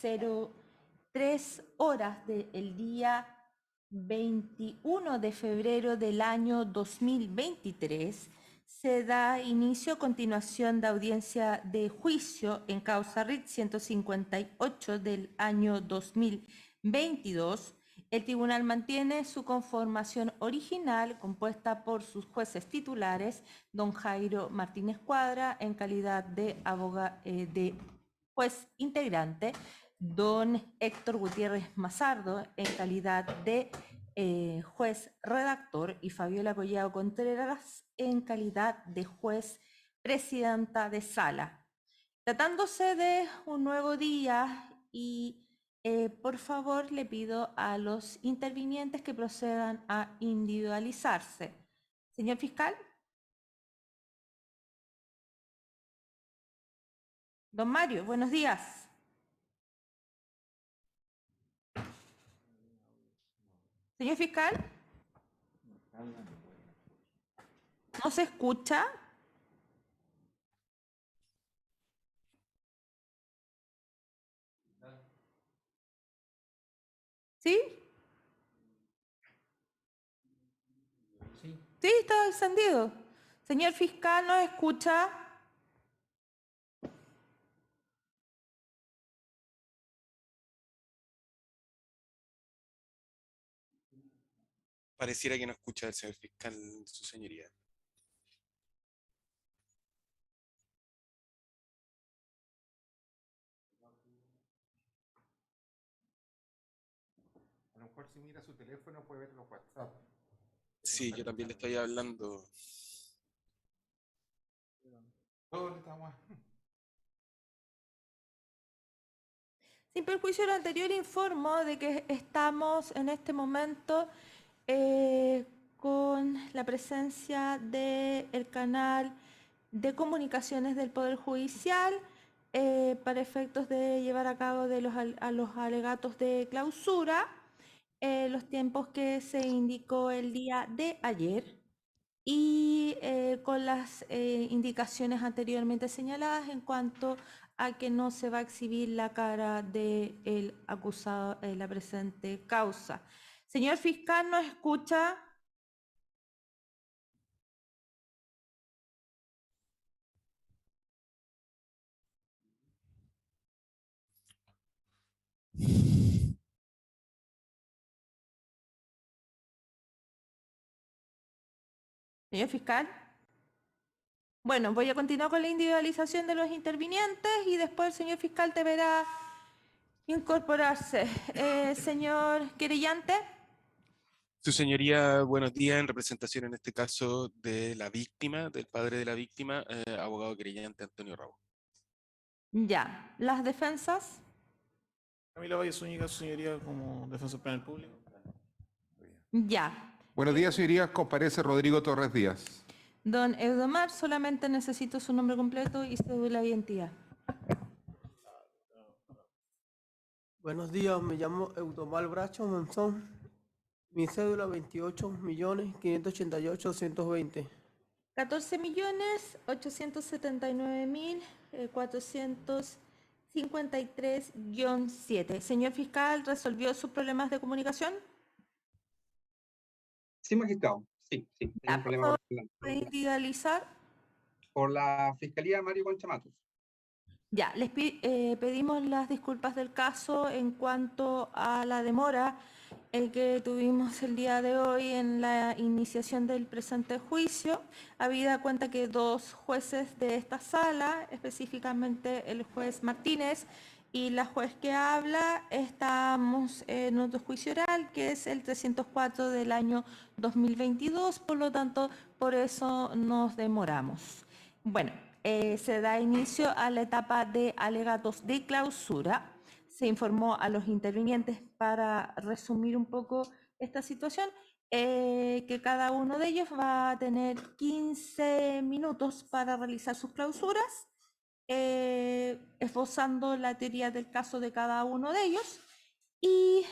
03 horas del día 21 de febrero del año 2023, se da inicio a continuación de audiencia de juicio en causa RIT 158 del año 2022. El tribunal mantiene su conformación original, compuesta por sus jueces titulares, don Jairo Martínez Cuadra, en calidad de juez integrante, don Héctor Gutiérrez Mazardo, en calidad de juez redactor, y Fabiola Collado Contreras, en calidad de juez presidenta de sala. Tratándose de un nuevo día y por favor, le pido a los intervinientes que procedan a individualizarse. Señor fiscal. Don Mario, buenos días. Señor fiscal. ¿No se escucha? ¿Sí? Sí, está encendido. Señor fiscal, ¿nos escucha? Pareciera que no escucha el señor fiscal, su señoría. A lo mejor si mira su teléfono puede ver los WhatsApp. Sí, yo también le estoy hablando. Todos estamos. Sin perjuicio de lo anterior, informo de que estamos en este momento con la presencia del canal de comunicaciones del Poder Judicial para efectos de llevar a cabo los alegatos de clausura, los tiempos que se indicó el día de ayer y con las indicaciones anteriormente señaladas en cuanto a que no se va a exhibir la cara del acusado en la presente causa. Señor fiscal, ¿nos escucha? Señor fiscal. Bueno, voy a continuar con la individualización de los intervinientes y después el señor fiscal deberá incorporarse. Señor querellante. Su señoría, buenos días, en representación en este caso de la víctima, del padre de la víctima, abogado querellante Antonio Rabo. Ya, las defensas. Camila Valle Zúñiga, su señoría, como defensor penal público. Ya. Buenos días, señoría. Comparece Rodrigo Torres Díaz. Don Eudomar, solamente necesito su nombre completo y cédula de identidad. Buenos días, me llamo Eudomar Bracho Monzón. Mi cédula 28.588.220. 14.879.453-7. Señor fiscal, ¿resolvió sus problemas de comunicación? Sí, magistrado. Sí, sí. Hay un problema ¿Puede individualizar? por la Fiscalía Mario Concha Matos. Ya, les pedimos las disculpas del caso en cuanto a la demora que tuvimos el día de hoy en la iniciación del presente juicio, habida cuenta que dos jueces de esta sala, específicamente el juez Martínez y la juez que habla, estamos en otro juicio oral, que es el 304 del año 2022, por lo tanto, por eso nos demoramos. Bueno, se da inicio a la etapa de alegatos de clausura. Se informó a los intervinientes, para resumir un poco esta situación, que cada uno de ellos va a tener 15 minutos para realizar sus clausuras, esbozando la teoría del caso de cada uno de ellos, y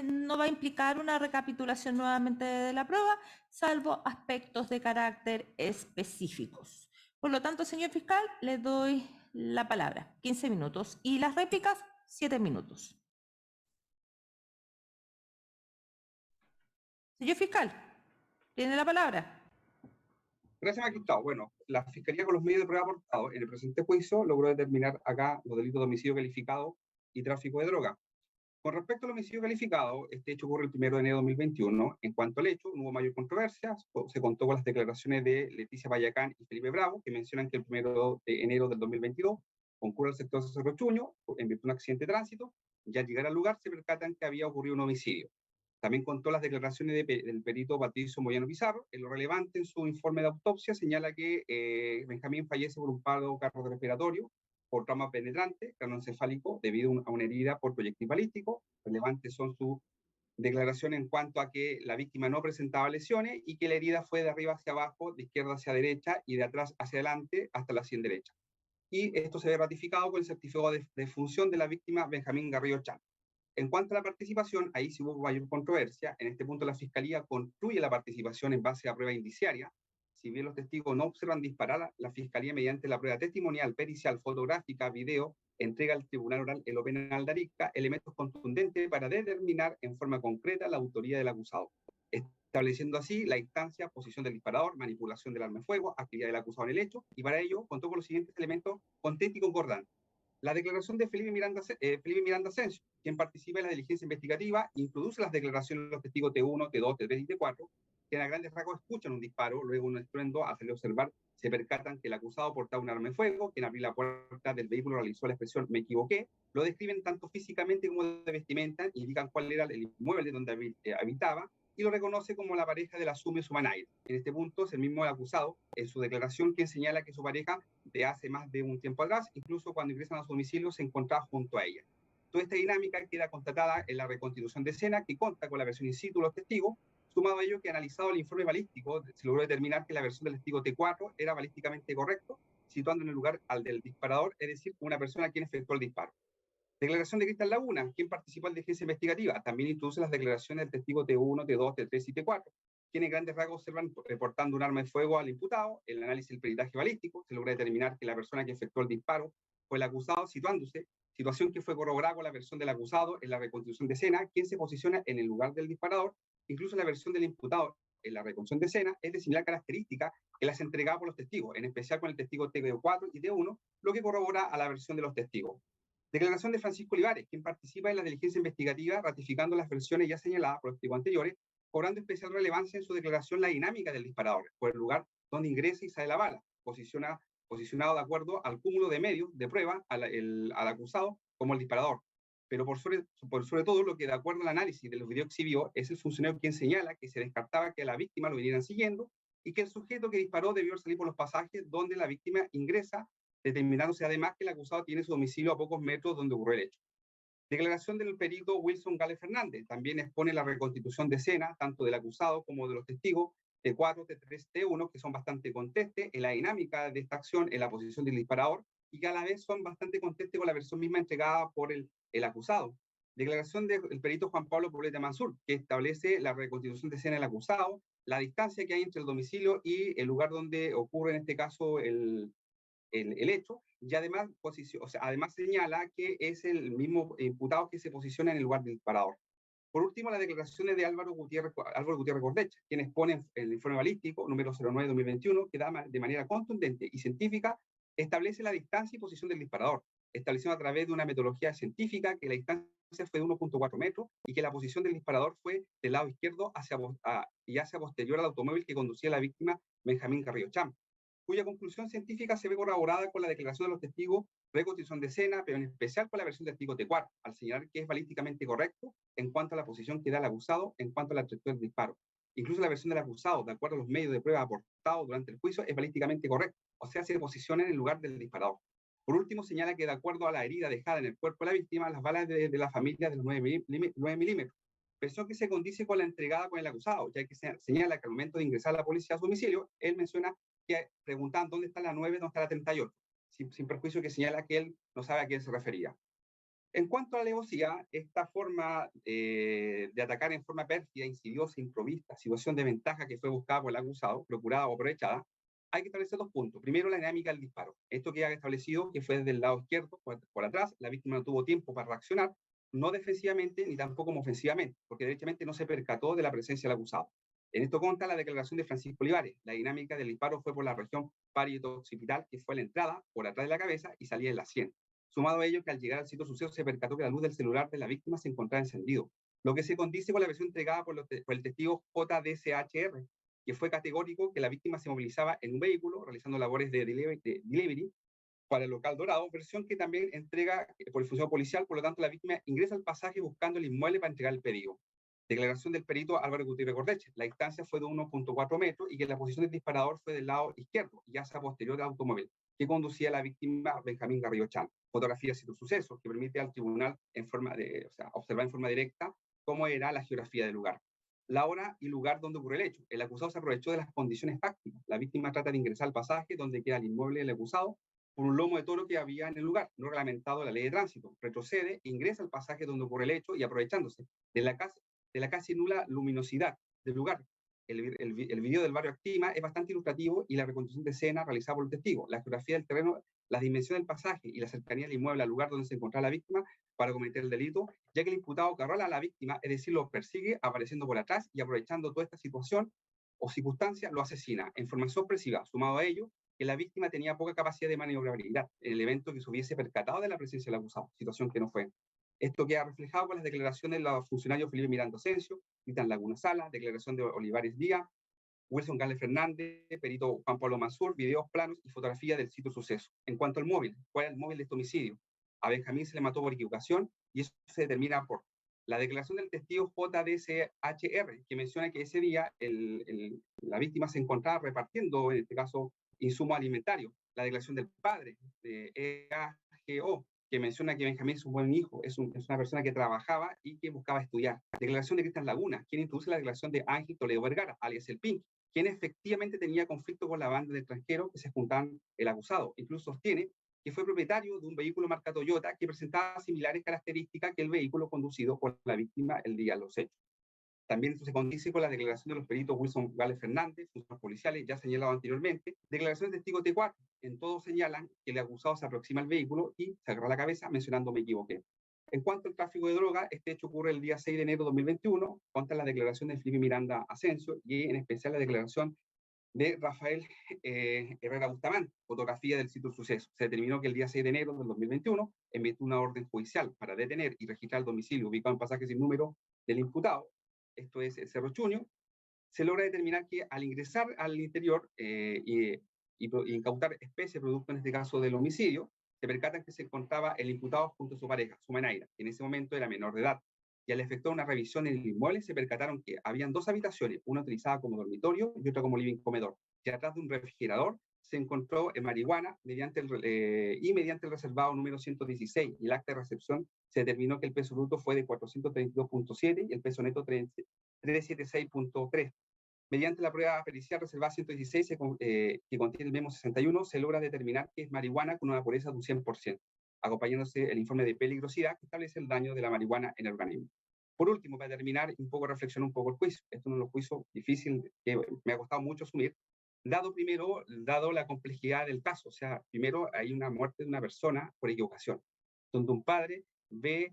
no va a implicar una recapitulación nuevamente de la prueba, salvo aspectos de carácter específicos. Por lo tanto, señor fiscal, le doy la palabra. 15 minutos. Y las réplicas 7 minutos. Señor fiscal, tiene la palabra. Gracias, magistrado. Bueno, la Fiscalía con los medios de prueba aportados en el presente juicio logró determinar acá los delitos de homicidio calificado y tráfico de droga. Con respecto al homicidio calificado, este hecho ocurre el 1 de enero de 2021. En cuanto al hecho, no hubo mayor controversia. Se contó con las declaraciones de Leticia Payacán y Felipe Bravo, que mencionan que el 1 de enero del 2022 concurre al sector Cerro Chuño en virtud de un accidente de tránsito, y al llegar al lugar se percatan que había ocurrido un homicidio. También contó las declaraciones del perito Patricio Moyano Pizarro. En lo relevante en su informe de autopsia señala que Benjamín fallece por un paro cardiorrespiratorio, por trauma penetrante, craneoencefálico, debido a una herida por proyectil balístico. Relevantes son sus declaraciones en cuanto a que la víctima no presentaba lesiones y que la herida fue de arriba hacia abajo, de izquierda hacia derecha y de atrás hacia adelante hasta la sien derecha. Y esto se ve ratificado con el certificado de función de la víctima Benjamín Garrido Cham. En cuanto a la participación, ahí sí hubo mayor controversia. En este punto la Fiscalía concluye la participación en base a prueba indiciaria. Si bien los testigos no observan disparar, la Fiscalía, mediante la prueba testimonial, pericial, fotográfica, video, entrega al Tribunal Oral en lo Penal de Arica elementos contundentes para determinar en forma concreta la autoría del acusado, estableciendo así la instancia, posición del disparador, manipulación del arma de fuego, actividad del acusado en el hecho, y para ello contó con los siguientes elementos contextos y concordantes. La declaración de Felipe Miranda Asensio, quien participa en la diligencia investigativa, introduce las declaraciones de los testigos T1, T2, T3 y T4, que a grandes rasgos escuchan un disparo, luego un estruendo, al salir a observar, se percatan que el acusado portaba un arma de fuego, quien abrió la puerta del vehículo realizó la expresión "me equivoqué", lo describen tanto físicamente como de vestimenta, indican cuál era el inmueble donde habitaba, y lo reconoce como la pareja de la Sumi Sumanair. En este punto es el mismo acusado, en su declaración, quien señala que su pareja de hace más de un tiempo atrás, incluso cuando ingresan a su domicilio, se encontraba junto a ella. Toda esta dinámica queda constatada en la reconstitución de escena, que consta con la versión in situ de los testigos, sumado a ello que, analizado el informe balístico, se logró determinar que la versión del testigo T4 era balísticamente correcto, situando en el lugar al del disparador, es decir, una persona quien efectuó el disparo. Declaración de Cristian Laguna, quien participó en la diligencia investigativa, también introduce las declaraciones del testigo T1, T2, T3 y T4, quienes grandes rasgos observan portando un arma de fuego al imputado. En el análisis del peritaje balístico se logra determinar que la persona que efectuó el disparo fue el acusado, situación que fue corroborada con la versión del acusado en la reconstitución de escena, quien se posiciona en el lugar del disparador. Incluso la versión del imputado en la reconstrucción de escena es de similar característica que las entregaba por los testigos, en especial con el testigo T4 y T1, lo que corrobora a la versión de los testigos. Declaración de Francisco Olivares, quien participa en la diligencia investigativa, ratificando las versiones ya señaladas por los testigos anteriores, cobrando especial relevancia en su declaración la dinámica del disparador, por el lugar donde ingresa y sale la bala, posicionado de acuerdo al cúmulo de medios de prueba al acusado como el disparador. Pero por sobre todo, lo que de acuerdo al análisis de los videos exhibió es el funcionario quien señala que se descartaba que a la víctima lo vinieran siguiendo y que el sujeto que disparó debió salir por los pasajes donde la víctima ingresa, determinándose además que el acusado tiene su domicilio a pocos metros donde ocurrió el hecho. Declaración del perito Wilson Gale Fernández, también expone la reconstitución de escena, tanto del acusado como de los testigos, T4, T3, T1, que son bastante contestes en la dinámica de esta acción, en la posición del disparador, y que a la vez son bastante contestes con la versión misma entregada por el acusado. Declaración del perito Juan Pablo Poblete Mansur, que establece la reconstitución de escena del acusado, la distancia que hay entre el domicilio y el lugar donde ocurre en este caso el hecho, y además, además señala que es el mismo imputado que se posiciona en el lugar del disparador. Por último, las declaraciones de Álvaro Gutiérrez Cordecha, quien expone el informe balístico número 09-2021, que da de manera contundente y científica, establece la distancia y posición del disparador, estableciendo a través de una metodología científica que la distancia fue de 1.4 metros y que la posición del disparador fue del lado izquierdo hacia posterior al automóvil que conducía a la víctima Benjamín Garrido Cham, cuya conclusión científica se ve corroborada con la declaración de los testigos, reconstitución de escena, pero en especial con la versión del testigo T4, al señalar que es balísticamente correcto en cuanto a la posición que da el acusado en cuanto a la trayectoria del disparo. Incluso la versión del acusado, de acuerdo a los medios de prueba aportados durante el juicio, es balísticamente correcto, o sea, se posiciona en el lugar del disparador. Por último, señala que de acuerdo a la herida dejada en el cuerpo de la víctima, las balas de la familia de los 9 milímetros, versión que se condice con la entregada con el acusado, ya que señala que al momento de ingresar a la policía a su domicilio, él menciona que preguntan dónde está la 9, dónde está la 38, sin perjuicio que señala que él no sabe a quién se refería. En cuanto a la alevosía, esta forma de atacar en forma pérfida, insidiosa, improvista, situación de ventaja que fue buscada por el acusado, procurada o aprovechada, hay que establecer 2 puntos. Primero, la dinámica del disparo. Esto queda establecido que fue desde el lado izquierdo, por atrás. La víctima no tuvo tiempo para reaccionar, no defensivamente ni tampoco como ofensivamente, porque derechamente no se percató de la presencia del acusado. En esto consta la declaración de Francisco Olivares. La dinámica del disparo fue por la región parieto-occipital, que fue la entrada, por atrás de la cabeza y salía en la sien. Sumado a ello, que al llegar al sitio suceso se percató que la luz del celular de la víctima se encontraba encendido, lo que se condice con la versión entregada por el testigo JDCHR, que fue categórico que la víctima se movilizaba en un vehículo realizando labores de delivery para el local Dorado, versión que también entrega por el funcionario policial. Por lo tanto, la víctima ingresa al pasaje buscando el inmueble para entregar el pedido. Declaración del perito Álvaro Gutiérrez Cordeche. La distancia fue de 1.4 metros y que la posición del disparador fue del lado izquierdo, ya sea posterior al automóvil, que conducía a la víctima Benjamín Garrido Chan. Fotografía de sitio suceso, que permite al tribunal observar en forma directa cómo era la geografía del lugar. La hora y lugar donde ocurre el hecho. El acusado se aprovechó de las condiciones tácticas. La víctima trata de ingresar al pasaje donde queda el inmueble del acusado por un lomo de toro que había en el lugar, no reglamentado la ley de tránsito. Retrocede, ingresa al pasaje donde ocurre el hecho y aprovechándose de la casi nula luminosidad del lugar. El video del barrio Actima es bastante ilustrativo y la reconstrucción de escena realizada por el testigo. La geografía del terreno, las dimensiones del pasaje y la cercanía del inmueble al lugar donde se encontraba la víctima para cometer el delito, ya que el imputado acorrala a la víctima, es decir, lo persigue apareciendo por atrás y aprovechando toda esta situación o circunstancia, lo asesina en forma sorpresiva. Sumado a ello, que la víctima tenía poca capacidad de maniobrabilidad en el evento que se hubiese percatado de la presencia del acusado, situación que no fue. Esto queda reflejado con las declaraciones de los funcionarios Felipe Miranda Asensio, Cristian Laguna Sala, declaración de Olivares Díaz, Wilson Gales Fernández, perito Juan Pablo Mansur, videos, planos y fotografía del sitio suceso. En cuanto al móvil, ¿cuál es el móvil de este homicidio? A Benjamín se le mató por equivocación y eso se determina por la declaración del testigo JDCHR, que menciona que ese día la víctima se encontraba repartiendo, en este caso, insumos alimentarios. La declaración del padre de EAGO, que menciona que Benjamín es un buen hijo, es una persona que trabajaba y que buscaba estudiar. Declaración de Cristian Laguna, quien introduce la declaración de Ángel Toledo Vergara, alias el Pink, quien efectivamente tenía conflicto con la banda de extranjeros que se juntaban el acusado. Incluso sostiene que fue propietario de un vehículo marca Toyota que presentaba similares características que el vehículo conducido por la víctima el día de los hechos. También esto se condice con la declaración de los peritos Wilson Gales Fernández, funcionarios policiales ya señalado anteriormente, declaración del testigo T4. En todos señalan que el acusado se aproxima al vehículo y se agarra la cabeza mencionando me equivoqué. En cuanto al tráfico de droga, este hecho ocurre el día 6 de enero de 2021, contra la declaración de Felipe Miranda Asensio y en especial la declaración de Rafael Herrera Bustamante, fotografía del sitio suceso. Se determinó que el día 6 de enero del 2021 emitió una orden judicial para detener y registrar el domicilio ubicado en pasaje sin número del imputado, esto es el Cerro Chuño. Se logra determinar que al ingresar al interior y incautar especie producto, en este caso del homicidio, se percatan que se encontraba el imputado junto a su pareja, su Menaira, que en ese momento era menor de edad. Y al efectuar una revisión en el inmueble se percataron que habían 2 habitaciones, una utilizada como dormitorio y otra como living comedor. Y atrás de un refrigerador se encontró marihuana mediante el reservado número 116 y el acta de recepción se determinó que el peso bruto fue de 432.7 y el peso neto 376.3. Mediante la prueba pericial reservada 116 que contiene el memo 61 se logra determinar que es marihuana con una pureza de un 100%, acompañándose el informe de peligrosidad que establece el daño de la marihuana en el organismo. Por último, para terminar, reflexionar un poco el juicio. Esto es uno de los juicios difíciles que me ha costado mucho asumir, dado la complejidad del caso. O sea, primero hay una muerte de una persona por equivocación, donde un padre ve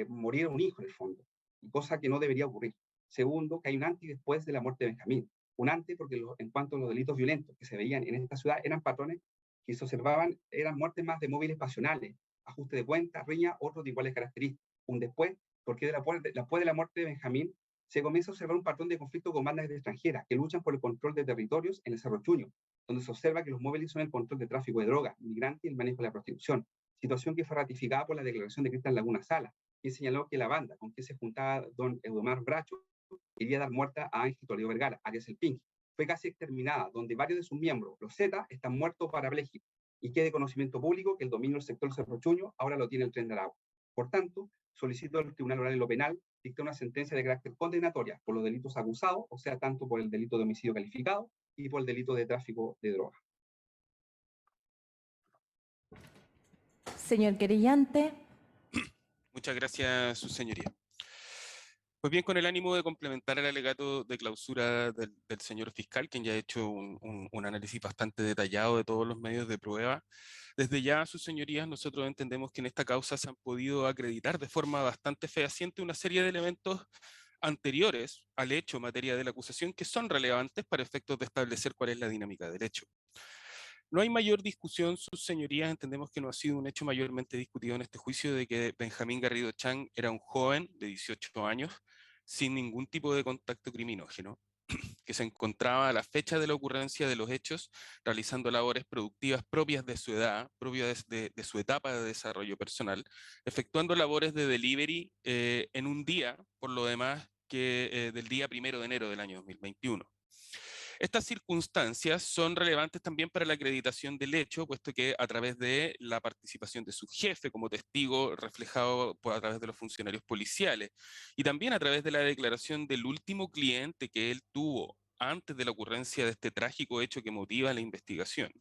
morir a un hijo en el fondo, cosa que no debería ocurrir. Segundo, que hay un antes y después de la muerte de Benjamín. Un antes porque en cuanto a los delitos violentos que se veían en esta ciudad eran patrones que se observaban, eran muertes más de móviles pasionales, ajuste de cuentas, riña, otros de iguales características. Un después, porque después de la muerte de Benjamín se comienza a observar un patrón de conflicto con bandas extranjeras que luchan por el control de territorios en el Cerro Chuño, donde se observa que los móviles son el control de tráfico de drogas, migrantes y el manejo de la prostitución, situación que fue ratificada por la declaración de Cristian Laguna Sala, quien señaló que la banda con que se juntaba don Eudomar Bracho quería dar muerte a Ángel Toledo Vergara, alias el Pink. Fue casi exterminada, donde varios de sus miembros, los Z, están muertos parapléjicos, y que de conocimiento público que el dominio del sector Cerro Chuño ahora lo tiene el Tren de Aragua. Por tanto, solicito al Tribunal Oral en lo Penal dictar una sentencia de carácter condenatoria por los delitos acusados, o sea, tanto por el delito de homicidio calificado y por el delito de tráfico de drogas. Señor querellante. Muchas gracias, su señoría. Pues bien, con el ánimo de complementar el alegato de clausura del señor fiscal, quien ya ha hecho un análisis bastante detallado de todos los medios de prueba, desde ya, sus señorías, nosotros entendemos que en esta causa se han podido acreditar de forma bastante fehaciente una serie de elementos anteriores al hecho en materia de la acusación que son relevantes para efectos de establecer cuál es la dinámica del hecho. No hay mayor discusión, sus señorías, entendemos que no ha sido un hecho mayormente discutido en este juicio de que Benjamín Garrido Chang era un joven de 18 años sin ningún tipo de contacto criminógeno, que se encontraba a la fecha de la ocurrencia de los hechos realizando labores productivas propias de su edad, propias de su etapa de desarrollo personal, efectuando labores de delivery en un día, por lo demás, que del día 1 de enero del año 2021. Estas circunstancias son relevantes también para la acreditación del hecho, puesto que a través de la participación de su jefe como testigo reflejado a través de los funcionarios policiales y también a través de la declaración del último cliente que él tuvo antes de la ocurrencia de este trágico hecho que motiva la investigación.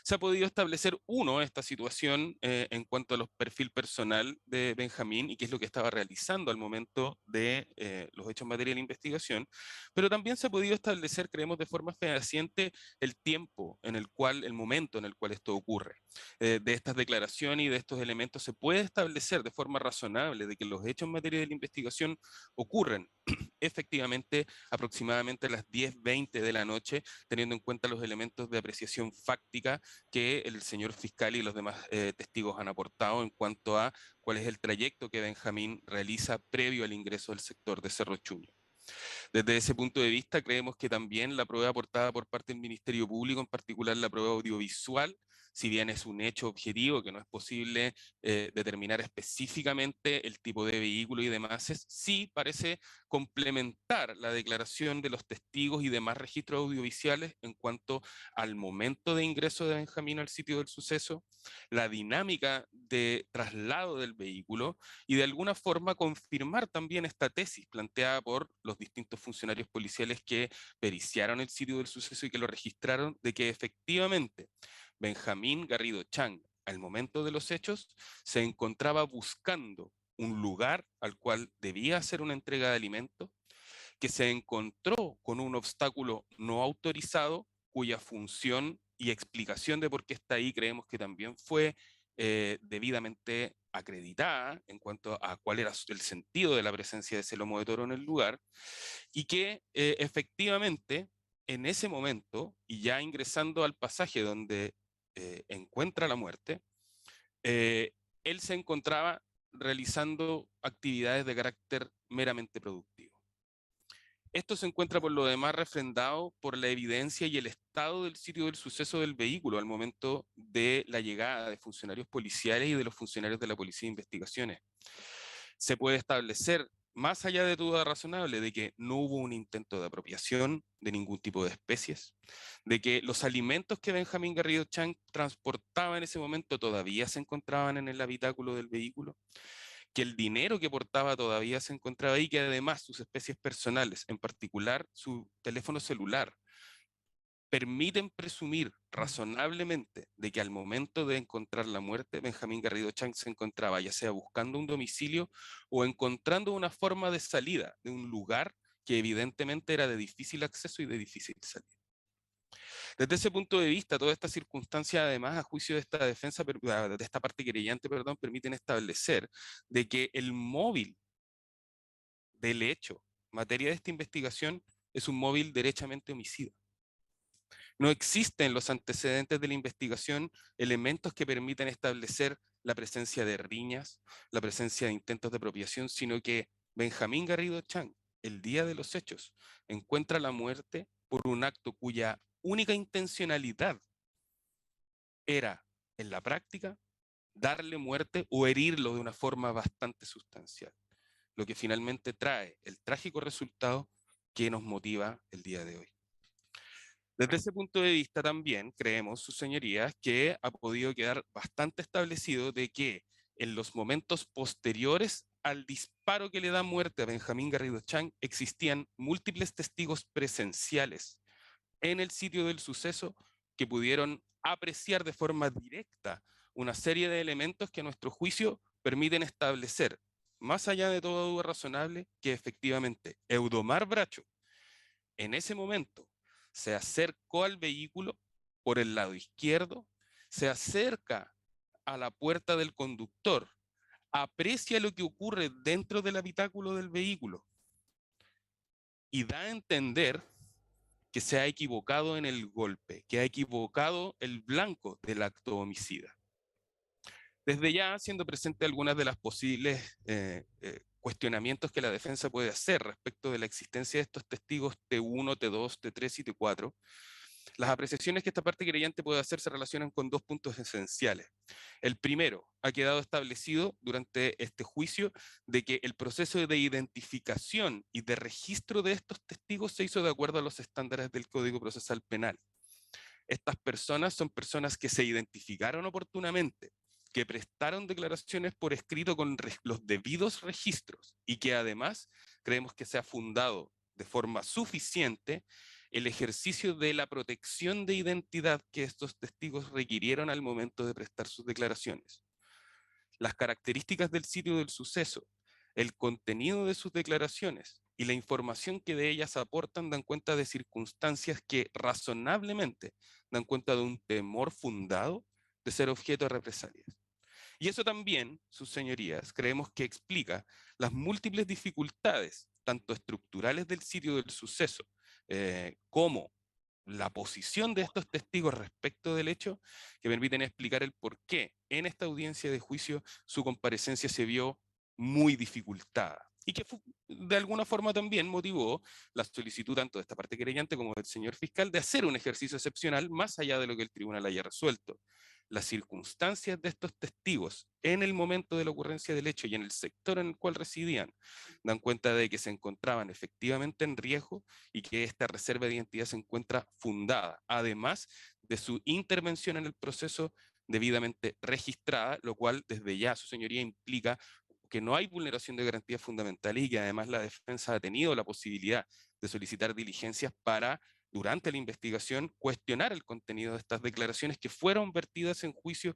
Se ha podido establecer, esta situación en cuanto a los perfil personal de Benjamín y qué es lo que estaba realizando al momento de los hechos en materia de investigación, pero también se ha podido establecer, creemos, de forma fehaciente el tiempo en el cual, el momento en el cual esto ocurre. De estas declaraciones y de estos elementos se puede establecer de forma razonable de que los hechos en materia de la investigación ocurren efectivamente aproximadamente a las 10:20 de la noche, teniendo en cuenta los elementos de apreciación fáctica que el señor fiscal y los demás testigos han aportado en cuanto a cuál es el trayecto que Benjamín realiza previo al ingreso del sector de Cerro Chuño. Desde ese punto de vista, creemos que también la prueba aportada por parte del Ministerio Público, en particular la prueba audiovisual, si bien es un hecho objetivo que no es posible determinar específicamente el tipo de vehículo y demás, sí parece complementar la declaración de los testigos y demás registros audiovisuales en cuanto al momento de ingreso de Benjamín al sitio del suceso, la dinámica de traslado del vehículo y de alguna forma confirmar también esta tesis planteada por los distintos funcionarios policiales que periciaron el sitio del suceso y que lo registraron, de que efectivamente Benjamín Garrido Chang, al momento de los hechos, se encontraba buscando un lugar al cual debía hacer una entrega de alimentos, que se encontró con un obstáculo no autorizado, cuya función y explicación de por qué está ahí creemos que también fue debidamente acreditada en cuanto a cuál era el sentido de la presencia de ese lomo de toro en el lugar, y que efectivamente en ese momento, y ya ingresando al pasaje donde encuentra la muerte, él se encontraba realizando actividades de carácter meramente productivo. Esto se encuentra por lo demás refrendado por la evidencia y el estado del sitio del suceso del vehículo al momento de la llegada de funcionarios policiales y de los funcionarios de la Policía de Investigaciones. Se puede establecer, más allá de duda razonable, de que no hubo un intento de apropiación de ningún tipo de especies, de que los alimentos que Benjamín Garrido Chang transportaba en ese momento todavía se encontraban en el habitáculo del vehículo, que el dinero que portaba todavía se encontraba ahí, que además sus especies personales, en particular su teléfono celular, permiten presumir razonablemente de que al momento de encontrar la muerte, Benjamín Garrido Chang se encontraba ya sea buscando un domicilio o encontrando una forma de salida de un lugar que evidentemente era de difícil acceso y de difícil salida. Desde ese punto de vista, toda esta circunstancia, además, a juicio de esta defensa, de esta parte querellante, perdón, permiten establecer de que el móvil del hecho, en materia de esta investigación, es un móvil derechamente homicida. No existen en los antecedentes de la investigación elementos que permitan establecer la presencia de riñas, la presencia de intentos de apropiación, sino que Benjamín Garrido Chang, el día de los hechos, encuentra la muerte por un acto cuya única intencionalidad era, en la práctica, darle muerte o herirlo de una forma bastante sustancial, lo que finalmente trae el trágico resultado que nos motiva el día de hoy. Desde ese punto de vista también creemos, sus señorías, que ha podido quedar bastante establecido de que en los momentos posteriores al disparo que le da muerte a Benjamín Garrido Chang existían múltiples testigos presenciales en el sitio del suceso que pudieron apreciar de forma directa una serie de elementos que a nuestro juicio permiten establecer más allá de toda duda razonable, que efectivamente Eudomar Bracho en ese momento se acercó al vehículo por el lado izquierdo, se acerca a la puerta del conductor, aprecia lo que ocurre dentro del habitáculo del vehículo y da a entender que se ha equivocado en el golpe, que ha equivocado el blanco del acto homicida. Desde ya, siendo presente algunas de las posibles cuestionamientos que la defensa puede hacer respecto de la existencia de estos testigos T1, T2, T3 y T4, las apreciaciones que esta parte querellante puede hacer se relacionan con dos puntos esenciales. El primero, ha quedado establecido durante este juicio de que el proceso de identificación y de registro de estos testigos se hizo de acuerdo a los estándares del Código Procesal Penal. Estas personas son personas que se identificaron oportunamente, que prestaron declaraciones por escrito con los debidos registros y que además creemos que se ha fundado de forma suficiente el ejercicio de la protección de identidad que estos testigos requirieron al momento de prestar sus declaraciones. Las características del sitio del suceso, el contenido de sus declaraciones y la información que de ellas aportan dan cuenta de circunstancias que razonablemente dan cuenta de un temor fundado de ser objeto de represalias. Y eso también, sus señorías, creemos que explica las múltiples dificultades, tanto estructurales del sitio del suceso, como la posición de estos testigos respecto del hecho, que permiten explicar el por qué en esta audiencia de juicio su comparecencia se vio muy dificultada. Y que de alguna forma también motivó la solicitud tanto de esta parte querellante como del señor fiscal de hacer un ejercicio excepcional más allá de lo que el tribunal haya resuelto. Las circunstancias de estos testigos en el momento de la ocurrencia del hecho y en el sector en el cual residían dan cuenta de que se encontraban efectivamente en riesgo y que esta reserva de identidad se encuentra fundada, además de su intervención en el proceso debidamente registrada, lo cual desde ya, su señoría, implica que no hay vulneración de garantías fundamentales y que además la defensa ha tenido la posibilidad de solicitar diligencias para, durante la investigación, cuestionar el contenido de estas declaraciones que fueron vertidas en juicio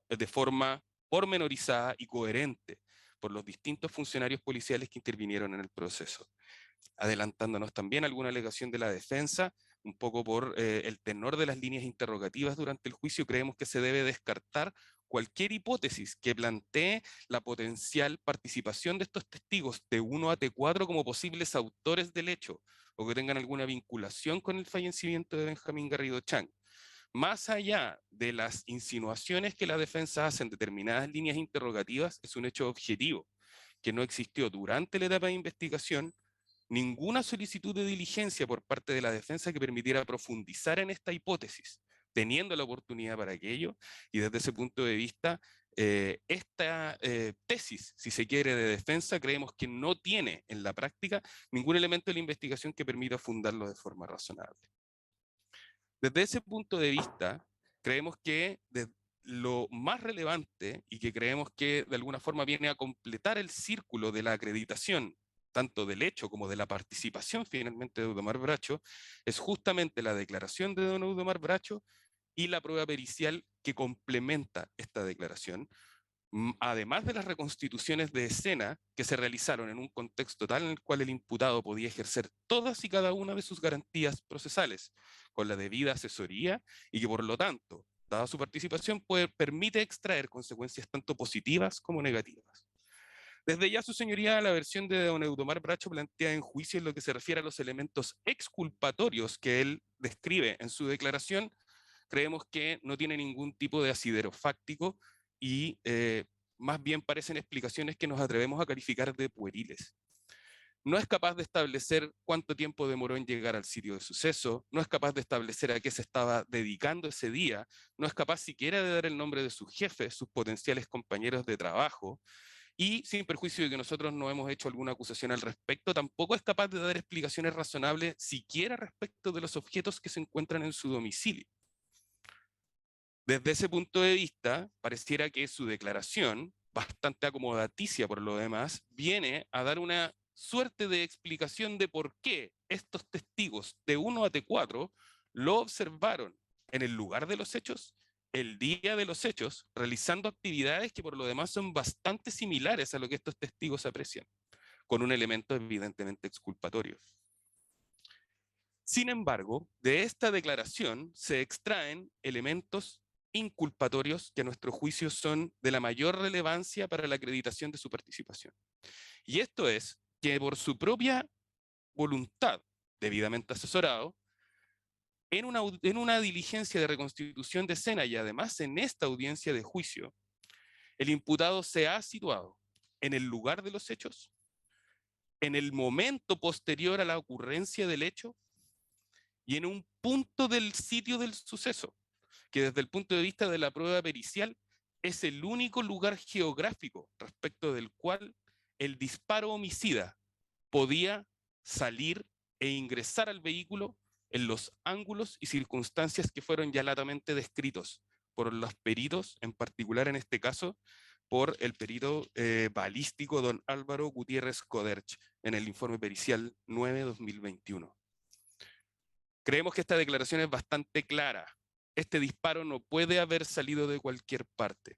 de forma pormenorizada y coherente por los distintos funcionarios policiales que intervinieron en el proceso. Adelantándonos también a alguna alegación de la defensa, un poco por el tenor de las líneas interrogativas durante el juicio, creemos que se debe descartar cualquier hipótesis que plantee la potencial participación de estos testigos T1 a T4 como posibles autores del hecho o que tengan alguna vinculación con el fallecimiento de Benjamín Garrido Chang. Más allá de las insinuaciones que la defensa hace en determinadas líneas interrogativas, es un hecho objetivo, que no existió durante la etapa de investigación ninguna solicitud de diligencia por parte de la defensa que permitiera profundizar en esta hipótesis, teniendo la oportunidad para aquello, y desde ese punto de vista, esta tesis, si se quiere, de defensa, creemos que no tiene en la práctica ningún elemento de la investigación que permita fundarlo de forma razonable. Desde ese punto de vista, creemos que lo más relevante y que creemos que de alguna forma viene a completar el círculo de la acreditación, tanto del hecho como de la participación finalmente de Eudomar Bracho, es justamente la declaración de don Eudomar Bracho y la prueba pericial que complementa esta declaración, además de las reconstituciones de escena que se realizaron en un contexto tal en el cual el imputado podía ejercer todas y cada una de sus garantías procesales con la debida asesoría y que por lo tanto, dada su participación, permite extraer consecuencias tanto positivas como negativas. Desde ya, su señoría, la versión de don Eudomar Bracho plantea en juicio en lo que se refiere a los elementos exculpatorios que él describe en su declaración, creemos que no tiene ningún tipo de asidero fáctico y más bien parecen explicaciones que nos atrevemos a calificar de pueriles. No es capaz de establecer cuánto tiempo demoró en llegar al sitio de suceso, no es capaz de establecer a qué se estaba dedicando ese día, no es capaz siquiera de dar el nombre de sus jefes, sus potenciales compañeros de trabajo, y sin perjuicio de que nosotros no hemos hecho alguna acusación al respecto, tampoco es capaz de dar explicaciones razonables siquiera respecto de los objetos que se encuentran en su domicilio. Desde ese punto de vista, pareciera que su declaración, bastante acomodaticia por lo demás, viene a dar una suerte de explicación de por qué estos testigos de 1 a T4 lo observaron en el lugar de los hechos el día de los hechos, realizando actividades que por lo demás son bastante similares a lo que estos testigos aprecian, con un elemento evidentemente exculpatorio. Sin embargo, de esta declaración se extraen elementos inculpatorios que a nuestro juicio son de la mayor relevancia para la acreditación de su participación. Y esto es que por su propia voluntad, debidamente asesorado, en una diligencia de reconstitución de escena y además en esta audiencia de juicio, el imputado se ha situado en el lugar de los hechos, en el momento posterior a la ocurrencia del hecho y en un punto del sitio del suceso, que desde el punto de vista de la prueba pericial es el único lugar geográfico respecto del cual el disparo homicida podía salir e ingresar al vehículo en los ángulos y circunstancias que fueron ya latamente descritos por los peritos, en particular en este caso, por el perito balístico don Álvaro Gutiérrez Coderch, en el informe pericial 9/2021. Creemos que esta declaración es bastante clara. Este disparo no puede haber salido de cualquier parte.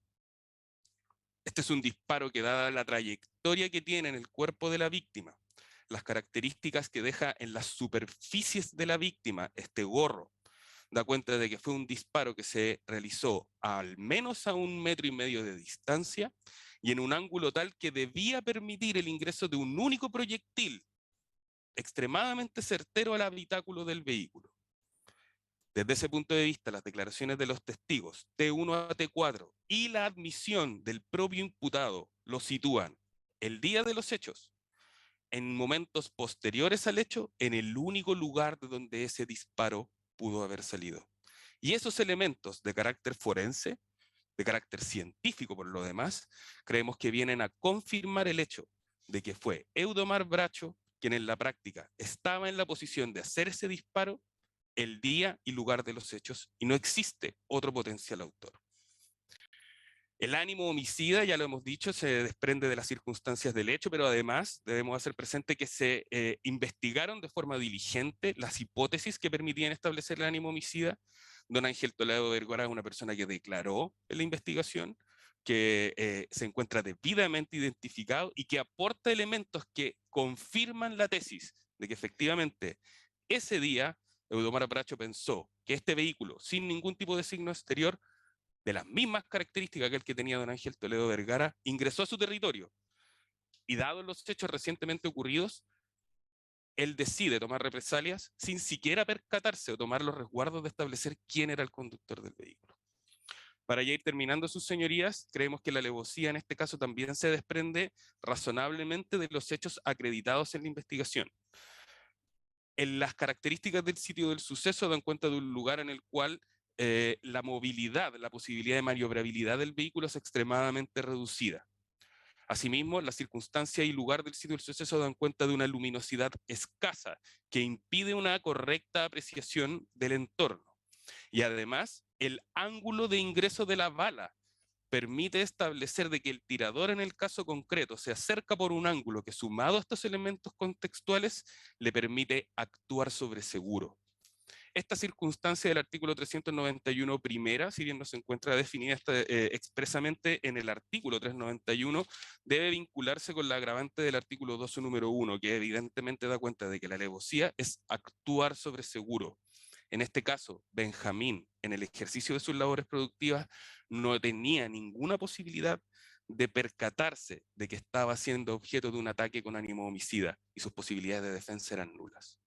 Este es un disparo que, dada la trayectoria que tiene en el cuerpo de la víctima, las características que deja en las superficies de la víctima, este gorro, da cuenta de que fue un disparo que se realizó al menos a 1,5 metros de distancia y en un ángulo tal que debía permitir el ingreso de un único proyectil extremadamente certero al habitáculo del vehículo. Desde ese punto de vista, las declaraciones de los testigos T1 a T4 y la admisión del propio imputado lo sitúan el día de los hechos, en momentos posteriores al hecho, en el único lugar de donde ese disparo pudo haber salido. Y esos elementos de carácter forense, de carácter científico por lo demás, creemos que vienen a confirmar el hecho de que fue Eudomar Bracho quien en la práctica estaba en la posición de hacer ese disparo el día y lugar de los hechos, y no existe otro potencial autor. El ánimo homicida, ya lo hemos dicho, se desprende de las circunstancias del hecho, pero además debemos hacer presente que se investigaron de forma diligente las hipótesis que permitían establecer el ánimo homicida. Don Ángel Toledo Vergara es una persona que declaró en la investigación, que se encuentra debidamente identificado y que aporta elementos que confirman la tesis de que efectivamente ese día Eudomar Bracho pensó que este vehículo, sin ningún tipo de signo exterior, de las mismas características que el que tenía don Ángel Toledo Vergara, ingresó a su territorio. Y dados los hechos recientemente ocurridos, él decide tomar represalias sin siquiera percatarse o tomar los resguardos de establecer quién era el conductor del vehículo. Para ya ir terminando, sus señorías, creemos que la alevosía en este caso también se desprende razonablemente de los hechos acreditados en la investigación. En las características del sitio del suceso dan cuenta de un lugar en el cual la movilidad, la posibilidad de maniobrabilidad del vehículo es extremadamente reducida. Asimismo, la circunstancia y lugar del sitio del suceso dan cuenta de una luminosidad escasa que impide una correcta apreciación del entorno. Y además, el ángulo de ingreso de la bala permite establecer de que el tirador en el caso concreto se acerca por un ángulo que, sumado a estos elementos contextuales, le permite actuar sobre seguro. Esta circunstancia del artículo 391 primera, si bien no se encuentra definida expresamente en el artículo 391, debe vincularse con la agravante del artículo 12 número 1, que evidentemente da cuenta de que la alevosía es actuar sobre seguro. En este caso, Benjamín, en el ejercicio de sus labores productivas, no tenía ninguna posibilidad de percatarse de que estaba siendo objeto de un ataque con ánimo homicida y sus posibilidades de defensa eran nulas.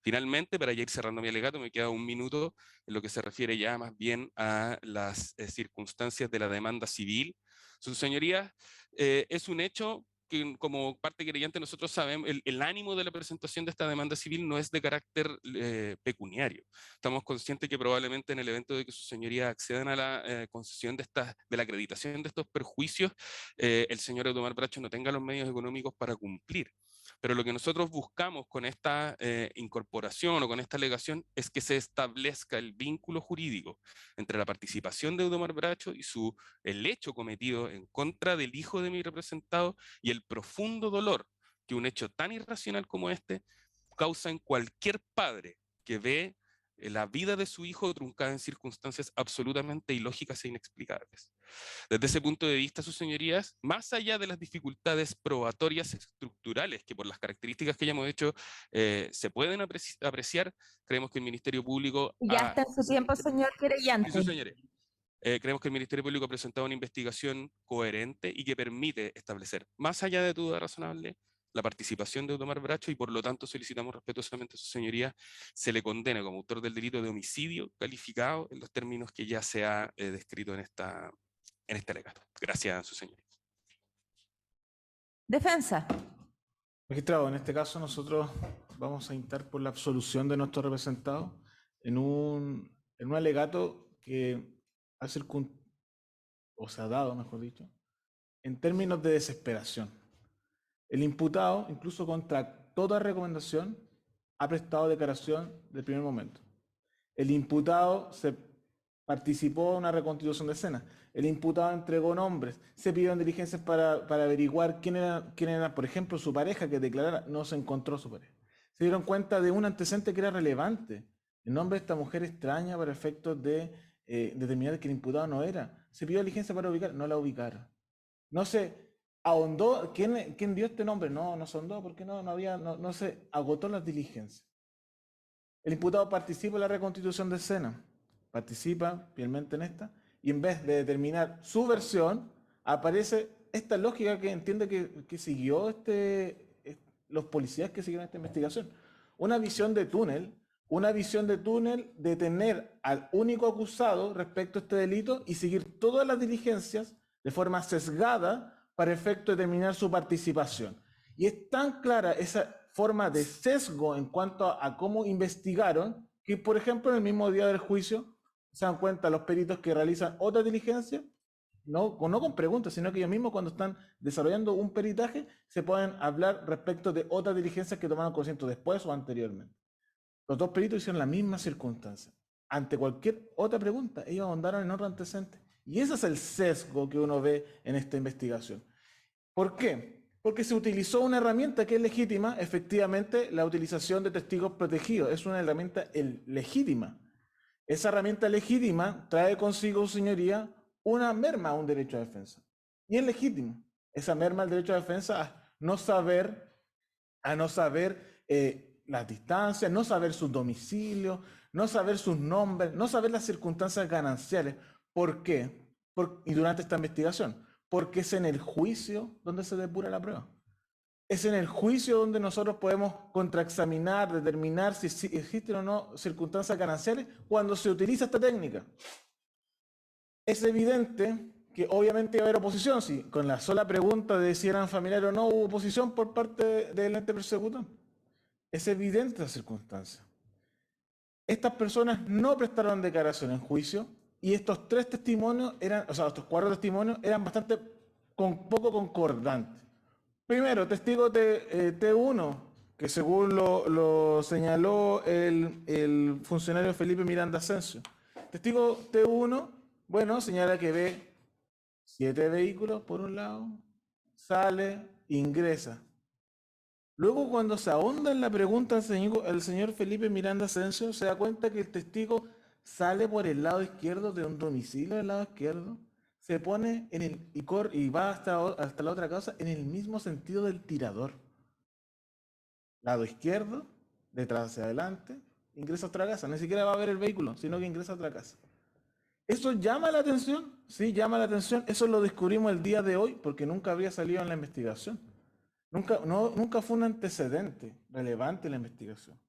Finalmente, para ya ir cerrando mi alegato, me queda 1 minuto en lo que se refiere ya más bien a las circunstancias de la demanda civil. Sus señorías, es un hecho que como parte querellante nosotros sabemos, el ánimo de la presentación de esta demanda civil no es de carácter pecuniario. Estamos conscientes que probablemente en el evento de que sus señorías accedan a la concesión de la acreditación de estos perjuicios, el señor Eudomar Bracho no tenga los medios económicos para cumplir. Pero lo que nosotros buscamos con esta incorporación o con esta alegación es que se establezca el vínculo jurídico entre la participación de Eudomar Bracho y el hecho cometido en contra del hijo de mi representado y el profundo dolor que un hecho tan irracional como este causa en cualquier padre que ve la vida de su hijo truncada en circunstancias absolutamente ilógicas e inexplicables. Desde ese punto de vista, sus señorías, más allá de las dificultades probatorias estructurales que por las características que ya hemos hecho se pueden apreciar, creemos que el Ministerio Público Ya está en su tiempo, señor y querellante. sus señores, creemos que el Ministerio Público ha presentado una investigación coherente y que permite establecer, más allá de duda razonable, la participación de Eudomar Bracho y por lo tanto solicitamos respetuosamente a su señoría se le condene como autor del delito de homicidio calificado en los términos que ya se ha descrito en este alegato. Gracias, su señoría. Defensa. Magistrado, en este caso nosotros vamos a instar por la absolución de nuestro representado en un alegato que se ha dado, mejor dicho, en términos de desesperación. El imputado, incluso contra toda recomendación, ha prestado declaración del primer momento. El imputado participó en una reconstitución de escena. El imputado entregó nombres. Se pidieron diligencias para averiguar quién era, por ejemplo, su pareja que declarara. No se encontró su pareja. Se dieron cuenta de un antecedente que era relevante. El nombre de esta mujer extraña para efectos de determinar que el imputado no era. Se pidió diligencia para ubicar. No la ubicaron. No se ahondó. ¿Quién dio este nombre? No se ahondó porque no se agotó las diligencias. El imputado participa en la reconstitución de escena. Participa fielmente en esta, y en vez de determinar su versión, aparece esta lógica que entiende que siguió los policías que siguieron esta investigación. Una visión de túnel de tener al único acusado respecto a este delito y seguir todas las diligencias de forma sesgada para efecto de determinar su participación. Y es tan clara esa forma de sesgo en cuanto a cómo investigaron, que por ejemplo en el mismo día del juicio se dan cuenta los peritos que realizan otra diligencia, no con preguntas, sino que ellos mismos cuando están desarrollando un peritaje se pueden hablar respecto de otras diligencias que tomaron conocimiento después o anteriormente. Los dos peritos hicieron la misma circunstancia. Ante cualquier otra pregunta, ellos ahondaron en otro antecedente. Y ese es el sesgo que uno ve en esta investigación. ¿Por qué? Porque se utilizó una herramienta que es legítima, efectivamente, la utilización de testigos protegidos. Es una herramienta legítima. Esa herramienta legítima trae consigo, señoría, una merma a un derecho a defensa. Y es legítimo. Esa merma al derecho a defensa a no saber las distancias, no saber sus domicilios, no saber sus nombres, no saber las circunstancias gananciales. ¿Por qué? Y durante esta investigación. Porque es en el juicio donde se depura la prueba. Es en el juicio donde nosotros podemos contraexaminar, determinar si existen o no circunstancias gananciales cuando se utiliza esta técnica. Es evidente que obviamente va a haber oposición, si con la sola pregunta de si eran familiares o no hubo oposición por parte del ente persecutor. Es evidente la circunstancia. Estas personas no prestaron declaración en juicio y estos estos 4 testimonios eran bastante poco concordantes. Primero, testigo T1, que según lo señaló el funcionario Felipe Miranda Asensio. Testigo T1, bueno, señala que ve 7 vehículos por un lado, sale, ingresa. Luego, cuando se ahonda en la pregunta el señor Felipe Miranda Asensio, se da cuenta que el testigo sale por el lado izquierdo de un domicilio del lado izquierdo, se pone y va hasta la otra casa en el mismo sentido del tirador. Lado izquierdo, detrás hacia adelante, ingresa a otra casa. Ni siquiera va a ver el vehículo, sino que ingresa a otra casa. ¿Eso llama la atención? Sí, llama la atención. Eso lo descubrimos el día de hoy porque nunca había salido en la investigación. Nunca fue un antecedente relevante en la investigación.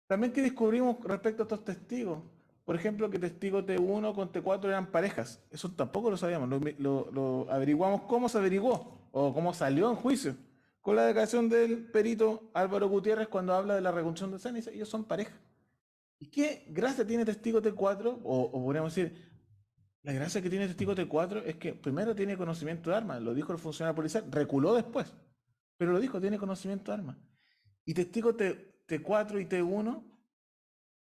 También que descubrimos respecto a estos testigos. Por ejemplo, que testigo T1 con T4 eran parejas. Eso tampoco lo sabíamos. Lo averiguamos cómo se averiguó o cómo salió en juicio. Con la declaración del perito Álvaro Gutiérrez cuando habla de la reconstrucción de escena y dice, ellos son pareja. ¿Y qué gracia tiene testigo T4? O podríamos decir, la gracia que tiene testigo T4 es que primero tiene conocimiento de armas. Lo dijo el funcionario policial, reculó después. Pero lo dijo, tiene conocimiento de armas. Y testigo T4 y T1,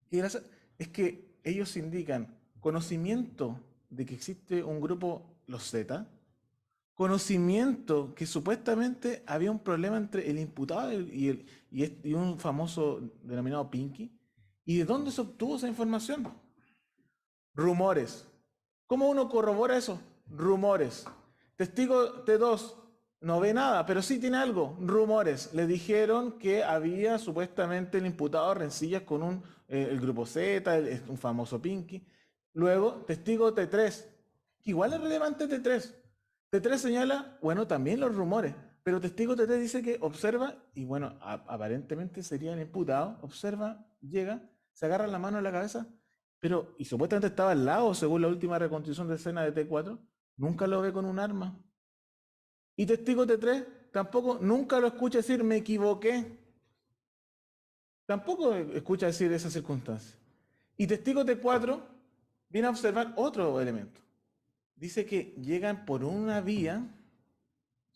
¿qué gracia? Es que ellos indican conocimiento de que existe un grupo, los Z, conocimiento que supuestamente había un problema entre el imputado y un famoso denominado Pinky, ¿Y de dónde se obtuvo esa información? Rumores. ¿Cómo uno corrobora eso? Rumores. Testigo T2 no ve nada, pero sí tiene algo. Rumores. Le dijeron que había supuestamente el imputado rencillas con el grupo Z, un famoso Pinky. Luego, testigo T3. Igual es relevante T3. T3 señala, bueno, también los rumores. Pero testigo T3 dice que observa, y bueno, aparentemente sería el imputado, observa, llega, se agarra la mano a la cabeza, pero, y supuestamente estaba al lado, según la última reconstrucción de escena de T4, nunca lo ve con un arma. Y testigo T3 tampoco, nunca lo escucha decir, me equivoqué. Tampoco escucha decir esa circunstancia. Y testigo T4 viene a observar otro elemento. Dice que llegan por una vía,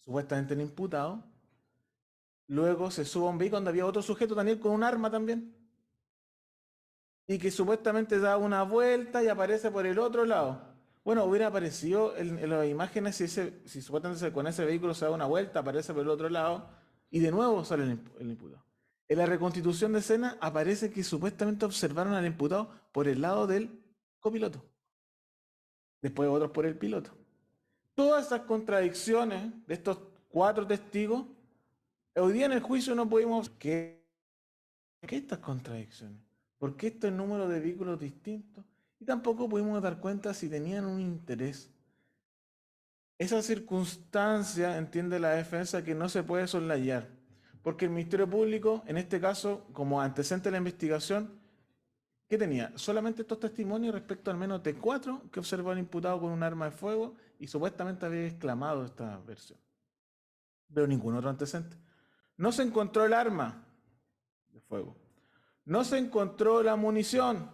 supuestamente el imputado, luego se sube a un vehículo donde había otro sujeto también con un arma también, y que supuestamente da una vuelta y aparece por el otro lado. Bueno, hubiera aparecido en las imágenes si supuestamente con ese vehículo se da una vuelta, aparece por el otro lado, y de nuevo sale el imputado. En la reconstitución de escena aparece que supuestamente observaron al imputado por el lado del copiloto. Después otros por el piloto. Todas esas contradicciones de estos 4 testigos, hoy día en el juicio no pudimos... ¿Por qué estas contradicciones? ¿Por qué este número de vehículos distintos? Y tampoco pudimos dar cuenta si tenían un interés. Esa circunstancia, entiende la defensa, que no se puede soslayar. Porque el Ministerio Público, en este caso, como antecedente de la investigación, ¿qué tenía? Solamente estos testimonios respecto al menos de 4 que observó al imputado con un arma de fuego y supuestamente había exclamado esta versión. Pero ningún otro antecedente. No se encontró el arma de fuego. No se encontró la munición.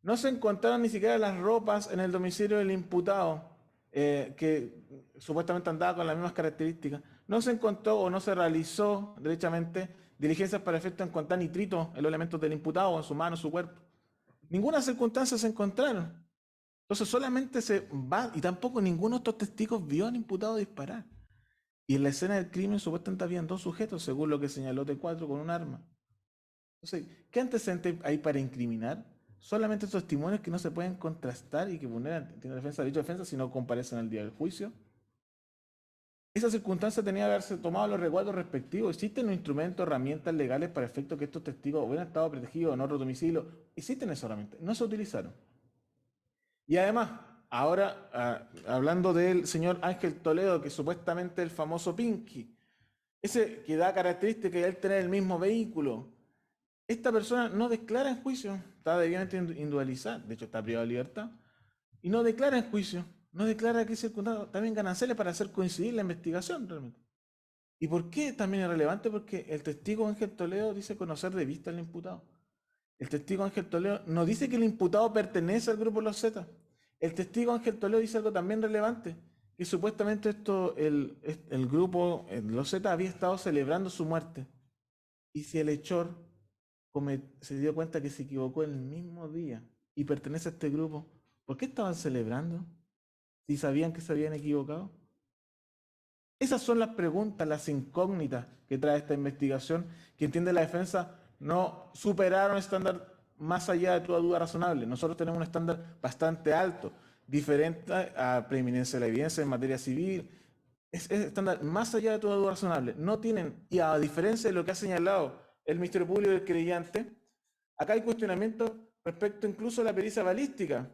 No se encontraron ni siquiera las ropas en el domicilio del imputado, que supuestamente andaba con las mismas características. No se encontró o no se realizó derechamente diligencias para efecto de encontrar nitrito en los elementos del imputado, en su mano, en su cuerpo. Ninguna circunstancia se encontraron. Entonces solamente se va, y tampoco ninguno de estos testigos vio al imputado disparar. Y en la escena del crimen supuestamente habían 2 sujetos, según lo que señaló T4, con un arma. Entonces, ¿qué antecedente hay para incriminar? Solamente estos testimonios que no se pueden contrastar y que vulneran la defensa, derecho de defensa si no comparecen al día del juicio. Esa circunstancia tenía que haberse tomado los resguardos respectivos. ¿Existen los instrumentos, herramientas legales para efecto que estos testigos hubieran estado protegidos en otro domicilio? Existen esas herramientas, no se utilizaron. Y además, ahora hablando del señor Ángel Toledo, que supuestamente es el famoso Pinky, ese que da característica de él tener el mismo vehículo, esta persona no declara en juicio, está debidamente individualizada, de hecho está privada de libertad, y no declara en juicio. No declara que es circunstancia también gananciales para hacer coincidir la investigación realmente. ¿Y por qué también es relevante? Porque el testigo Ángel Toledo dice conocer de vista al imputado. El testigo Ángel Toledo no dice que el imputado pertenece al grupo Los Z. El testigo Ángel Toledo dice algo también relevante, que supuestamente el grupo Los Z había estado celebrando su muerte. Y si el hechor se dio cuenta que se equivocó el mismo día y pertenece a este grupo, ¿por qué estaban celebrando? Si sabían que se habían equivocado. Esas son las preguntas, las incógnitas que trae esta investigación, que entiende la defensa no superaron el estándar más allá de toda duda razonable. Nosotros tenemos un estándar bastante alto, diferente a preeminencia de la evidencia en materia civil. Es estándar más allá de toda duda razonable. No tienen, y a diferencia de lo que ha señalado el Ministerio Público y el creyente, acá hay cuestionamiento respecto incluso a la pericia balística.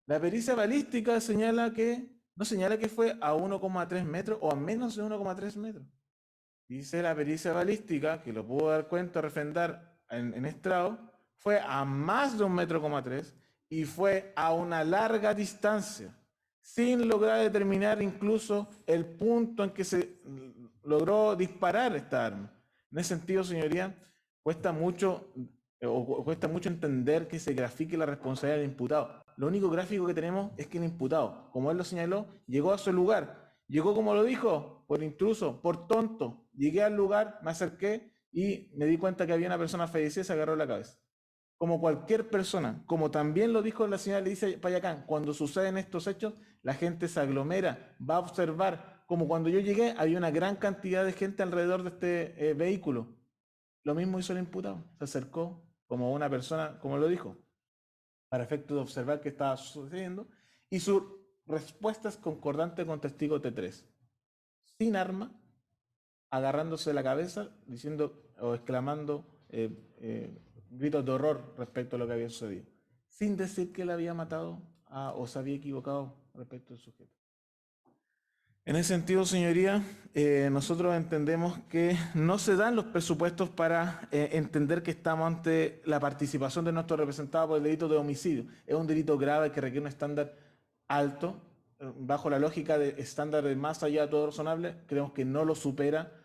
La pericia balística no señala que fue a 1,3 metros o a menos de 1,3 metros. Dice la pericia balística, que lo pudo dar cuenta, refrendar en estrado, fue a más de 1,3 metros y fue a una larga distancia, sin lograr determinar incluso el punto en que se logró disparar esta arma. En ese sentido, señoría, cuesta mucho entender que se grafique la responsabilidad del imputado. Lo único gráfico que tenemos es que el imputado, como él lo señaló, llegó a su lugar. Llegó, como lo dijo, por intruso, por tonto. Llegué al lugar, me acerqué y me di cuenta que había una persona fallecida y se agarró la cabeza. Como cualquier persona, como también lo dijo la señora Leticia Payacán, cuando suceden estos hechos, la gente se aglomera, va a observar. Como cuando yo llegué, había una gran cantidad de gente alrededor de este vehículo. Lo mismo hizo el imputado, se acercó, como una persona, como lo dijo, para efecto de observar qué estaba sucediendo, y su respuesta es concordante con testigo T3, sin arma, agarrándose la cabeza, diciendo o exclamando gritos de horror respecto a lo que había sucedido, sin decir que le había matado o se había equivocado respecto al sujeto. En ese sentido, señoría, nosotros entendemos que no se dan los presupuestos para entender que estamos ante la participación de nuestro representado por el delito de homicidio. Es un delito grave que requiere un estándar alto. Bajo la lógica de estándares más allá de todo razonable, creemos que no lo supera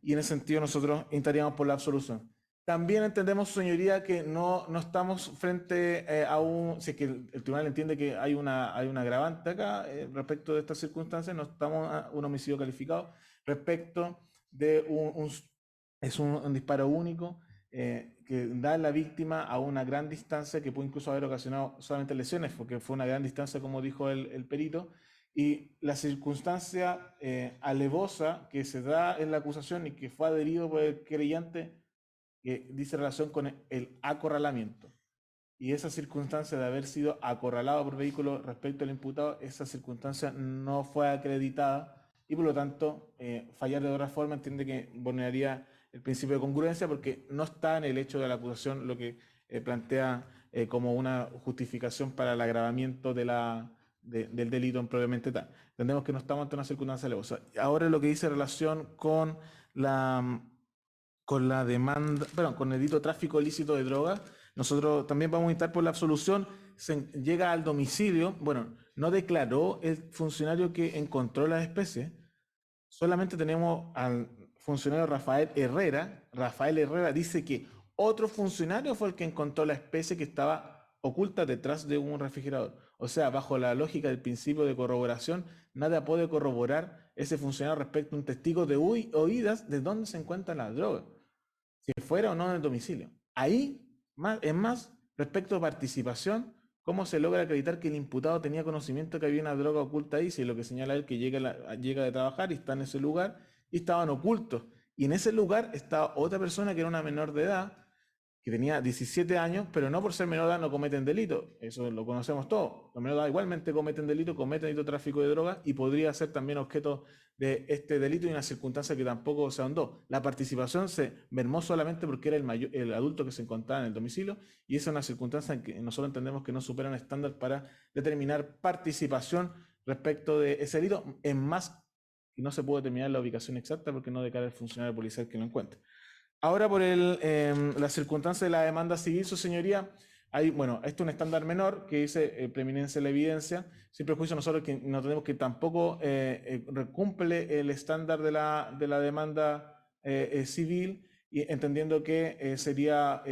y en ese sentido nosotros estaríamos por la absolución. También entendemos, señoría, que no estamos frente a un... Si es que el tribunal entiende que hay una agravante acá respecto de estas circunstancias, no estamos a un homicidio calificado respecto de un disparo único que da a la víctima a una gran distancia que puede incluso haber ocasionado solamente lesiones, porque fue una gran distancia, como dijo el perito, y la circunstancia alevosa que se da en la acusación y que fue adherido por el querellante que dice relación con el acorralamiento. Y esa circunstancia de haber sido acorralado por vehículo respecto al imputado, esa circunstancia no fue acreditada y por lo tanto fallar de otra forma entiende que vulneraría el principio de congruencia porque no está en el hecho de la acusación lo que plantea como una justificación para el agravamiento del delito propiamente tal. Entendemos que no estamos ante una circunstancia alevosa. Ahora lo que dice relación con la demanda, con el delito de tráfico ilícito de drogas, nosotros también vamos a instar por la absolución, llega al domicilio, no declaró el funcionario que encontró las especies, solamente tenemos al funcionario Rafael Herrera dice que otro funcionario fue el que encontró la especie que estaba oculta detrás de un refrigerador. O sea, bajo la lógica del principio de corroboración, nada puede corroborar ese funcionario respecto a un testigo de oídas de dónde se encuentran las drogas, si fuera o no en el domicilio. Ahí, es más, respecto a participación, ¿cómo se logra acreditar que el imputado tenía conocimiento que había una droga oculta ahí? Si lo que señala él que llega de trabajar y está en ese lugar y estaban ocultos. Y en ese lugar estaba otra persona que era una menor de edad, que tenía 17 años, pero no por ser menor de edad no cometen delito. Eso lo conocemos todos. Los menores de edad igualmente cometen delito de tráfico de drogas y podría ser también objeto de este delito y una circunstancia que tampoco se ahondó. La participación se mermó solamente porque era el adulto que se encontraba en el domicilio y esa es una circunstancia en que nosotros entendemos que no supera un estándar para determinar participación respecto de ese delito, en más que no se puede determinar la ubicación exacta porque no declara el funcionario policial que lo encuentre. Ahora, por la circunstancia de la demanda civil, su señoría, esto es un estándar menor que dice preeminencia de la evidencia. Sin prejuicio, nosotros que no tenemos que tampoco cumple el estándar de la demanda civil, y entendiendo que sería,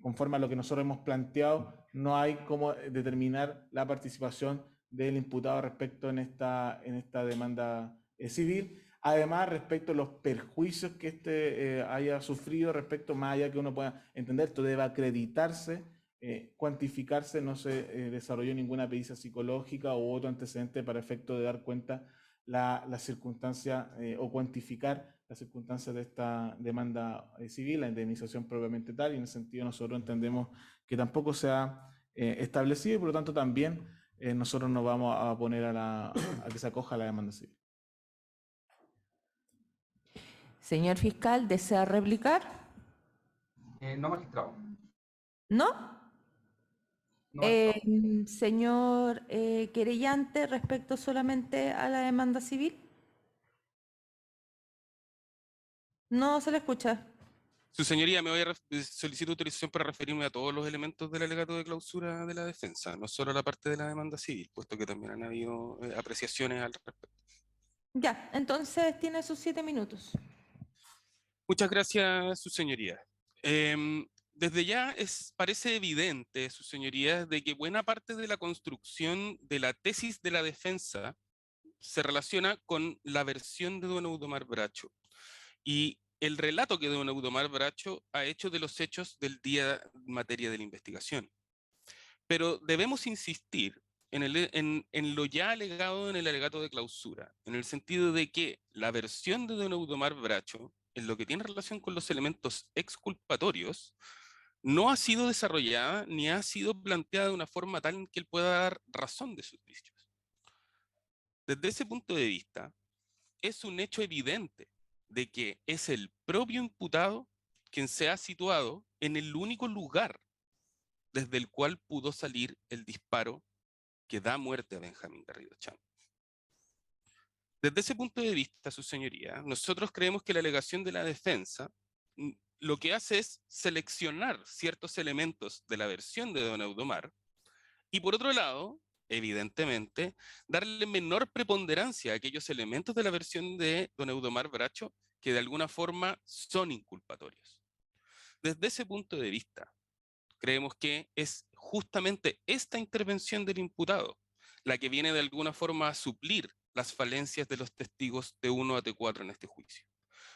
conforme a lo que nosotros hemos planteado, no hay cómo determinar la participación del imputado respecto en esta demanda civil. Además, respecto a los perjuicios que haya sufrido, respecto más allá que uno pueda entender, esto debe acreditarse, cuantificarse, no se desarrolló ninguna pericia psicológica u otro antecedente para efecto de dar cuenta la circunstancia o cuantificar las circunstancias de esta demanda civil, la indemnización propiamente tal, y en ese sentido nosotros entendemos que tampoco se ha establecido y por lo tanto también nosotros nos vamos a poner a que se acoja la demanda civil. Señor fiscal, ¿desea replicar? No, magistrado. ¿No? No, magistrado. Señor querellante, respecto solamente a la demanda civil. No se le escucha. Su señoría, solicito autorización para referirme a todos los elementos del alegato de clausura de la defensa, no solo a la parte de la demanda civil, puesto que también han habido apreciaciones al respecto. Ya, entonces tiene sus 7 minutos. Muchas gracias, su señoría. Desde ya parece evidente, su señoría, de que buena parte de la construcción de la tesis de la defensa se relaciona con la versión de don Eudomar Bracho y el relato que don Eudomar Bracho ha hecho de los hechos del día en materia de la investigación. Pero debemos insistir en lo ya alegado en el alegato de clausura, en el sentido de que la versión de don Eudomar Bracho en lo que tiene relación con los elementos exculpatorios, no ha sido desarrollada ni ha sido planteada de una forma tal en que él pueda dar razón de sus dichos. Desde ese punto de vista, es un hecho evidente de que es el propio imputado quien se ha situado en el único lugar desde el cual pudo salir el disparo que da muerte a Benjamín Garrido Chang. Desde ese punto de vista, su señoría, nosotros creemos que la alegación de la defensa lo que hace es seleccionar ciertos elementos de la versión de don Eudomar y por otro lado, evidentemente, darle menor preponderancia a aquellos elementos de la versión de don Eudomar Bracho que de alguna forma son inculpatorios. Desde ese punto de vista, creemos que es justamente esta intervención del imputado la que viene de alguna forma a suplir las falencias de los testigos T1 a T4 en este juicio.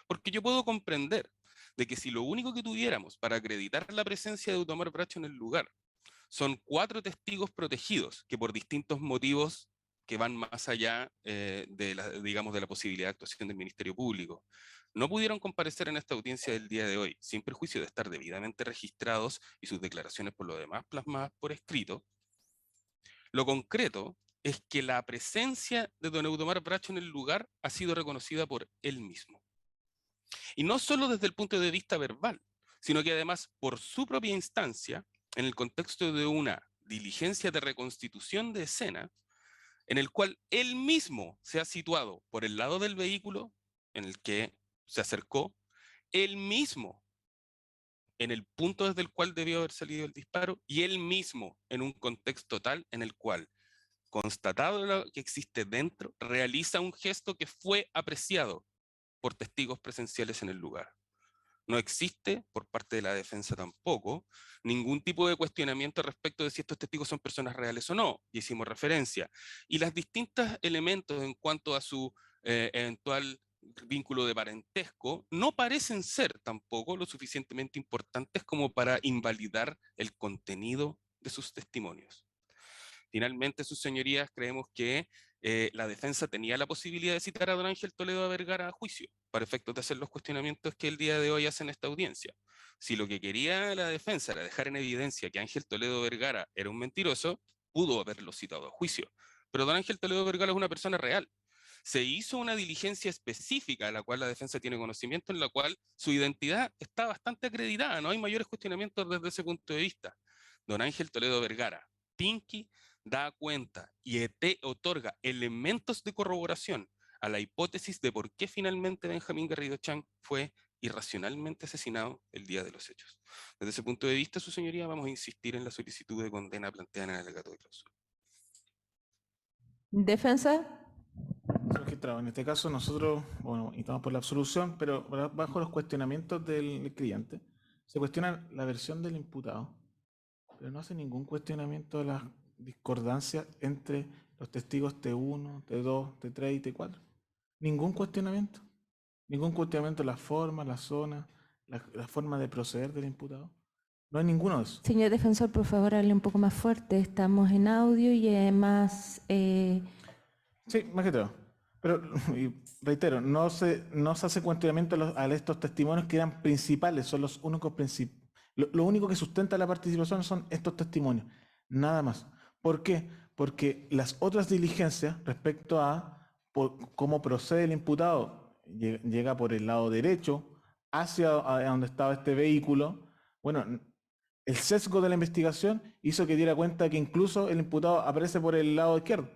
Porque yo puedo comprender de que si lo único que tuviéramos para acreditar la presencia de Eudomar Bracho en el lugar son 4 testigos protegidos que por distintos motivos que van más allá de la posibilidad de actuación del Ministerio Público, no pudieron comparecer en esta audiencia del día de hoy, sin perjuicio de estar debidamente registrados y sus declaraciones por lo demás plasmadas por escrito, lo concreto es que la presencia de don Eudomar Bracho en el lugar ha sido reconocida por él mismo. Y no solo desde el punto de vista verbal, sino que además por su propia instancia, en el contexto de una diligencia de reconstitución de escena, en el cual él mismo se ha situado por el lado del vehículo en el que se acercó, él mismo en el punto desde el cual debió haber salido el disparo, y él mismo en un contexto tal en el cual, constatado lo que existe dentro, realiza un gesto que fue apreciado por testigos presenciales en el lugar. No existe, por parte de la defensa tampoco, ningún tipo de cuestionamiento respecto de si estos testigos son personas reales o no, y hicimos referencia. Y los distintos elementos en cuanto a su eventual vínculo de parentesco no parecen ser tampoco lo suficientemente importantes como para invalidar el contenido de sus testimonios. Finalmente, sus señorías, creemos que la defensa tenía la posibilidad de citar a don Ángel Toledo Vergara a juicio, para efectos de hacer los cuestionamientos que el día de hoy hacen esta audiencia. Si lo que quería la defensa era dejar en evidencia que Ángel Toledo Vergara era un mentiroso, pudo haberlo citado a juicio. Pero don Ángel Toledo Vergara es una persona real. Se hizo una diligencia específica de la cual la defensa tiene conocimiento, en la cual su identidad está bastante acreditada, no hay mayores cuestionamientos desde ese punto de vista. Don Ángel Toledo Vergara, Pinky, da cuenta y otorga elementos de corroboración a la hipótesis de por qué finalmente Benjamín Garrido Chang fue irracionalmente asesinado el día de los hechos. Desde ese punto de vista, su señoría, vamos a insistir en la solicitud de condena planteada en el alegato de clausura. ¿Defensa? Magistrado, en este caso nosotros, bueno, estamos por la absolución, pero bajo los cuestionamientos del cliente, se cuestiona la versión del imputado, pero no hace ningún cuestionamiento de las discordancias entre los testigos T1, T2, T3 y T4. Ningún cuestionamiento. Ningún cuestionamiento de la forma, la zona, la forma de proceder del imputado. No hay ninguno de esos. Señor defensor, por favor, hable un poco más fuerte. Estamos en audio y además... Sí, magistrado. Pero, y reitero, no se hace cuestionamiento a estos testimonios que eran principales, son los únicos principales. Lo único que sustenta la participación son estos testimonios, nada más. ¿Por qué? Porque las otras diligencias respecto a cómo procede el imputado, llega por el lado derecho, hacia donde estaba este vehículo, bueno, el sesgo de la investigación hizo que diera cuenta que incluso el imputado aparece por el lado izquierdo.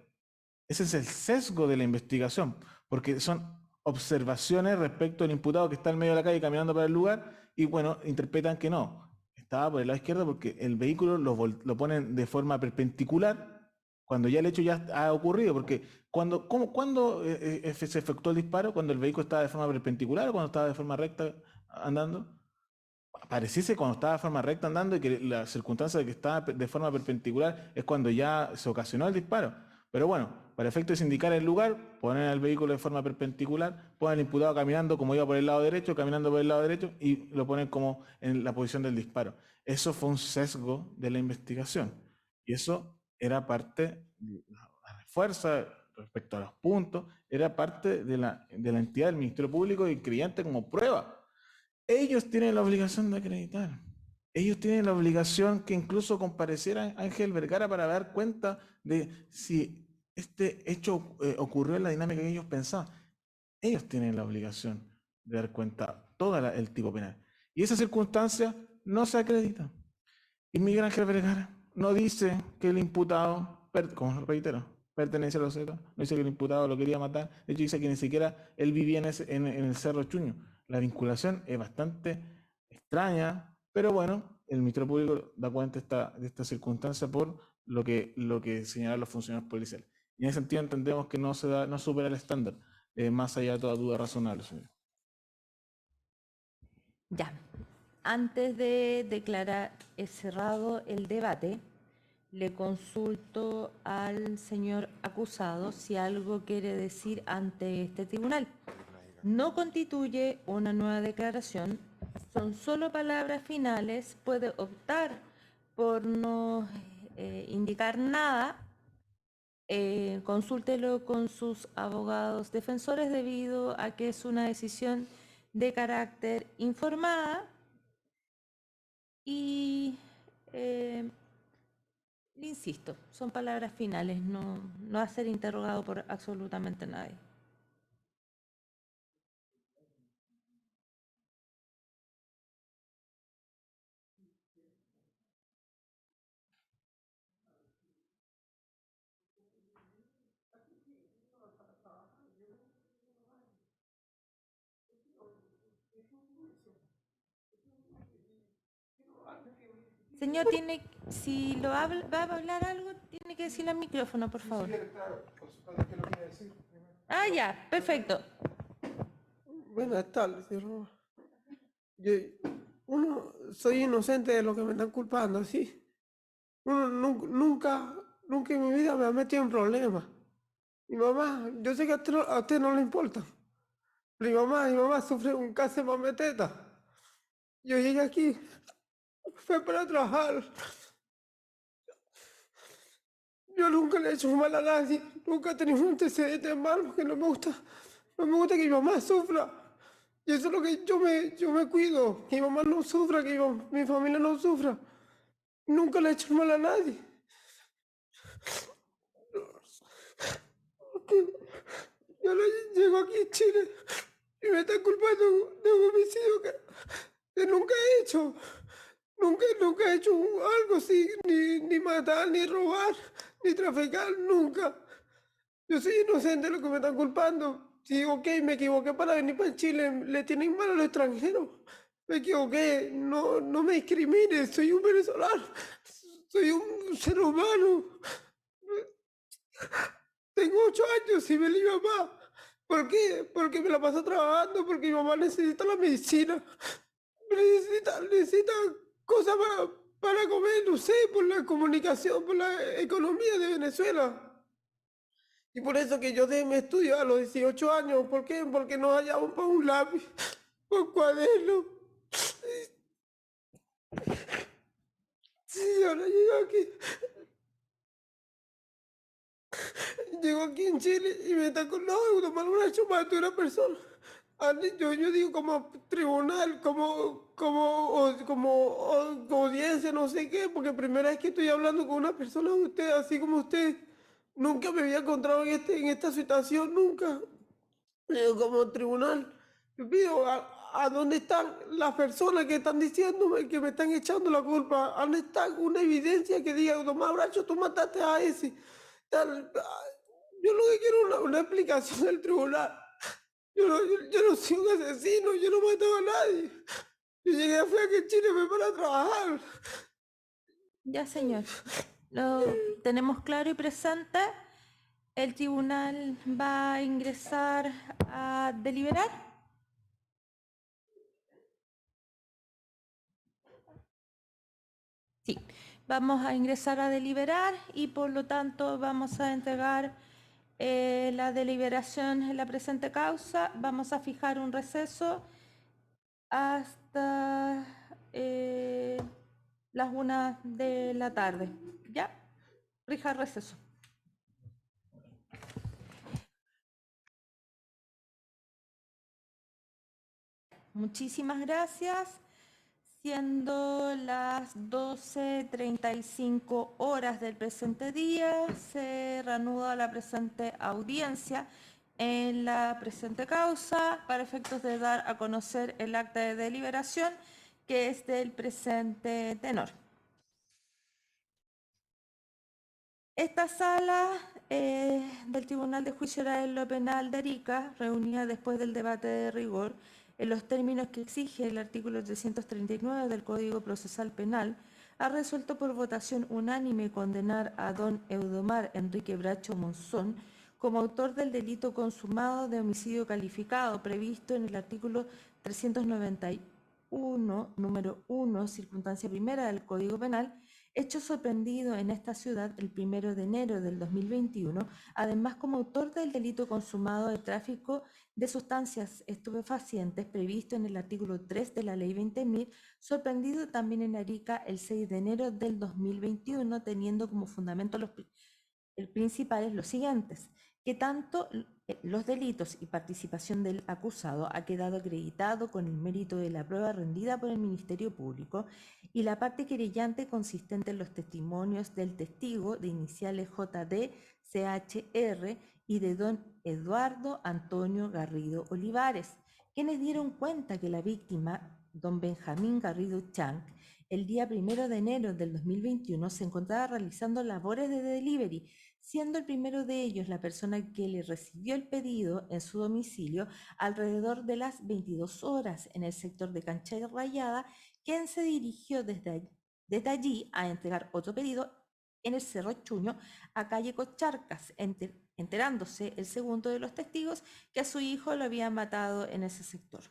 Ese es el sesgo de la investigación, porque son observaciones respecto al imputado que está en medio de la calle caminando para el lugar y, bueno, interpretan que no, estaba por el lado izquierdo porque el vehículo lo ponen de forma perpendicular cuando ya el hecho ya ha ocurrido, porque ¿cuándo se efectuó el disparo? ¿Cuando el vehículo estaba de forma perpendicular o cuando estaba de forma recta andando? Pareciese cuando estaba de forma recta andando y que la circunstancia de que estaba de forma perpendicular es cuando ya se ocasionó el disparo. Pero bueno, para efectos de indicar el lugar, ponen al vehículo de forma perpendicular, ponen al imputado caminando como iba por el lado derecho, caminando por el lado derecho y lo ponen como en la posición del disparo. Eso fue un sesgo de la investigación y eso era parte, refuerza respecto a los puntos, era parte de la entidad del Ministerio Público y creyente como prueba. Ellos tienen la obligación de acreditar. Ellos tienen la obligación que incluso compareciera Ángel Vergara para dar cuenta de si este hecho ocurrió en la dinámica que ellos pensaban. Ellos tienen la obligación de dar cuenta todo el tipo penal. Y esa circunstancia no se acredita. Y Miguel Ángel Vergara no dice que el imputado, como reitero, pertenece a los Zetas, no dice que el imputado lo quería matar, de hecho dice que ni siquiera él vivía en el Cerro Chuño. La vinculación es bastante extraña, pero bueno, el Ministerio Público da cuenta de esta circunstancia por lo que señalan los funcionarios policiales. Y en ese sentido entendemos que no supera el estándar, más allá de toda duda razonable, señor. Ya. Antes de declarar cerrado el debate, le consulto al señor acusado si algo quiere decir ante este tribunal. No constituye una nueva declaración, son solo palabras finales, puede optar por no indicar nada. Consúltelo con sus abogados defensores debido a que es una decisión de carácter informada y le insisto, son palabras finales, no va a ser interrogado por absolutamente nadie. Señor, si va a hablar algo, tiene que decirlo al micrófono, por favor. Ah, ya, perfecto. Buenas tardes, señor. Soy inocente de lo que me están culpando, ¿sí? Uno nunca en mi vida me ha metido en problemas. Mi mamá, yo sé que a usted no le importa. Pero mi mamá sufre un cáncer de mameteta. Yo llegué aquí, fue para trabajar. Yo nunca le he hecho mal a nadie, nunca he tenido un antecedente malo, porque no me gusta que mi mamá sufra. Y eso es lo que yo me cuido, que mi mamá no sufra, que mi familia no sufra. Nunca le he hecho mal a nadie. Yo llego aquí a Chile y me están culpando de un homicidio que nunca he hecho. Nunca he hecho algo así, ni matar, ni robar, ni traficar, nunca. Yo soy inocente de lo que me están culpando. Sí, ok, me equivoqué para venir para Chile, le tienen mal a los extranjeros. Me equivoqué, no me discrimines, soy un venezolano, soy un ser humano. Tengo 8 años y me li mi mamá. ¿Por qué? Porque me la paso trabajando, porque mi mamá necesita la medicina. Necesita cosas para comer, no sé, por la comunicación, por la economía de Venezuela. Y por eso que yo dejé mi estudio a los 18 años. ¿Por qué? Porque no hallamos para un lápiz, por cuaderno. Sí, ahora llego aquí en Chile y me está con tomar una chumada de una persona. Yo digo como tribunal, como audiencia, no sé qué, porque primera vez que estoy hablando con una persona de usted, así como usted. Nunca me había encontrado en esta situación, nunca. Como tribunal, yo pido a dónde están las personas que están diciéndome que me están echando la culpa. ¿Dónde está una evidencia que diga, Tomás Bracho, tú mataste a ese? Yo lo que quiero es una explicación del tribunal. Yo no soy un asesino, yo no mataba a nadie. Yo llegué a FEA que en Chile me para trabajar. Ya, señor. Lo tenemos claro y presente. El tribunal va a ingresar a deliberar. Sí, vamos a ingresar a deliberar y por lo tanto vamos a entregar la deliberación en la presente causa. Vamos a fijar un receso hasta las 1 de la tarde. ¿Ya? Rija receso. Muchísimas gracias. Siendo las 12:35 horas del presente día, se reanuda la presente audiencia en la presente causa para efectos de dar a conocer el acta de deliberación que es del presente tenor. Esta sala del Tribunal de Juicio Oral en lo Penal de Arica, reunida después del debate de rigor, en los términos que exige el artículo 339 del Código Procesal Penal, ha resuelto por votación unánime condenar a don Eudomar Enrique Bracho Monzón como autor del delito consumado de homicidio calificado previsto en el artículo 391, número 1, circunstancia primera del Código Penal, hecho sorprendido en esta ciudad el 1 de enero del 2021, además como autor del delito consumado de tráfico de sustancias estupefacientes previsto en el artículo 3 de la Ley 20.000, sorprendido también en Arica el 6 de enero del 2021, teniendo como fundamento los principales los siguientes: que tanto los delitos y participación del acusado ha quedado acreditado con el mérito de la prueba rendida por el Ministerio Público y la parte querellante consistente en los testimonios del testigo de iniciales JD, CHR y de don Eduardo Antonio Garrido Olivares, quienes dieron cuenta que la víctima, don Benjamín Garrido Chang, el día 1 de enero del 2021 se encontraba realizando labores de delivery, siendo el primero de ellos la persona que le recibió el pedido en su domicilio alrededor de las 22 horas en el sector de Cancha Rayada, quien se dirigió desde allí a entregar otro pedido en el Cerro Chuño, a calle Cocharcas, enterándose el segundo de los testigos que a su hijo lo habían matado en ese sector.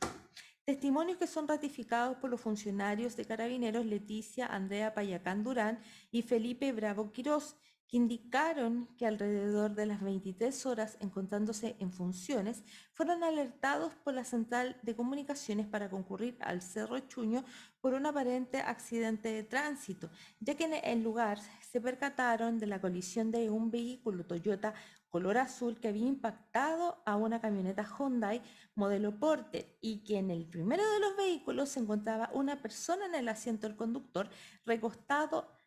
Testimonios que son ratificados por los funcionarios de Carabineros Leticia Andrea Payacán Durán y Felipe Bravo Quirós, que indicaron que alrededor de las 23 horas, encontrándose en funciones, fueron alertados por la central de comunicaciones para concurrir al Cerro Chuño por un aparente accidente de tránsito, ya que en el lugar se percataron de la colisión de un vehículo Toyota color azul que había impactado a una camioneta Hyundai modelo Porter y que en el primero de los vehículos se encontraba una persona en el asiento del conductor recostado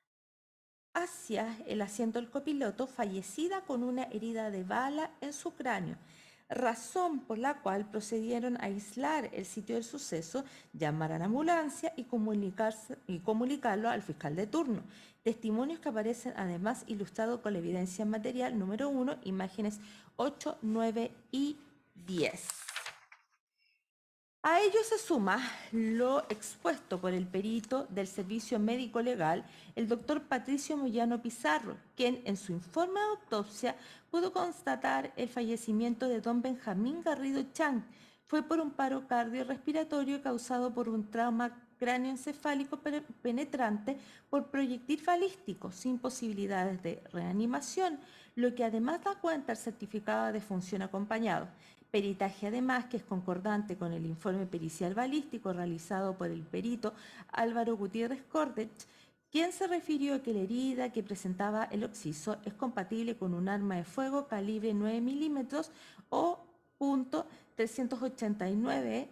hacia el asiento del copiloto, fallecida con una herida de bala en su cráneo, razón por la cual procedieron a aislar el sitio del suceso, llamar a la ambulancia y comunicarlo al fiscal de turno. Testimonios que aparecen además ilustrados con la evidencia material número 1, imágenes 8, 9 y 10. A ello se suma lo expuesto por el perito del Servicio Médico Legal, el doctor Patricio Moyano Pizarro, quien en su informe de autopsia pudo constatar el fallecimiento de don Benjamín Garrido Chang. Fue por un paro cardiorrespiratorio causado por un trauma cráneoencefálico penetrante por proyectil balístico, sin posibilidades de reanimación, lo que además da cuenta el certificado de función acompañado. Peritaje además que es concordante con el informe pericial balístico realizado por el perito Álvaro Gutiérrez Cordech, quien se refirió a que la herida que presentaba el occiso es compatible con un arma de fuego calibre 9 milímetros o .389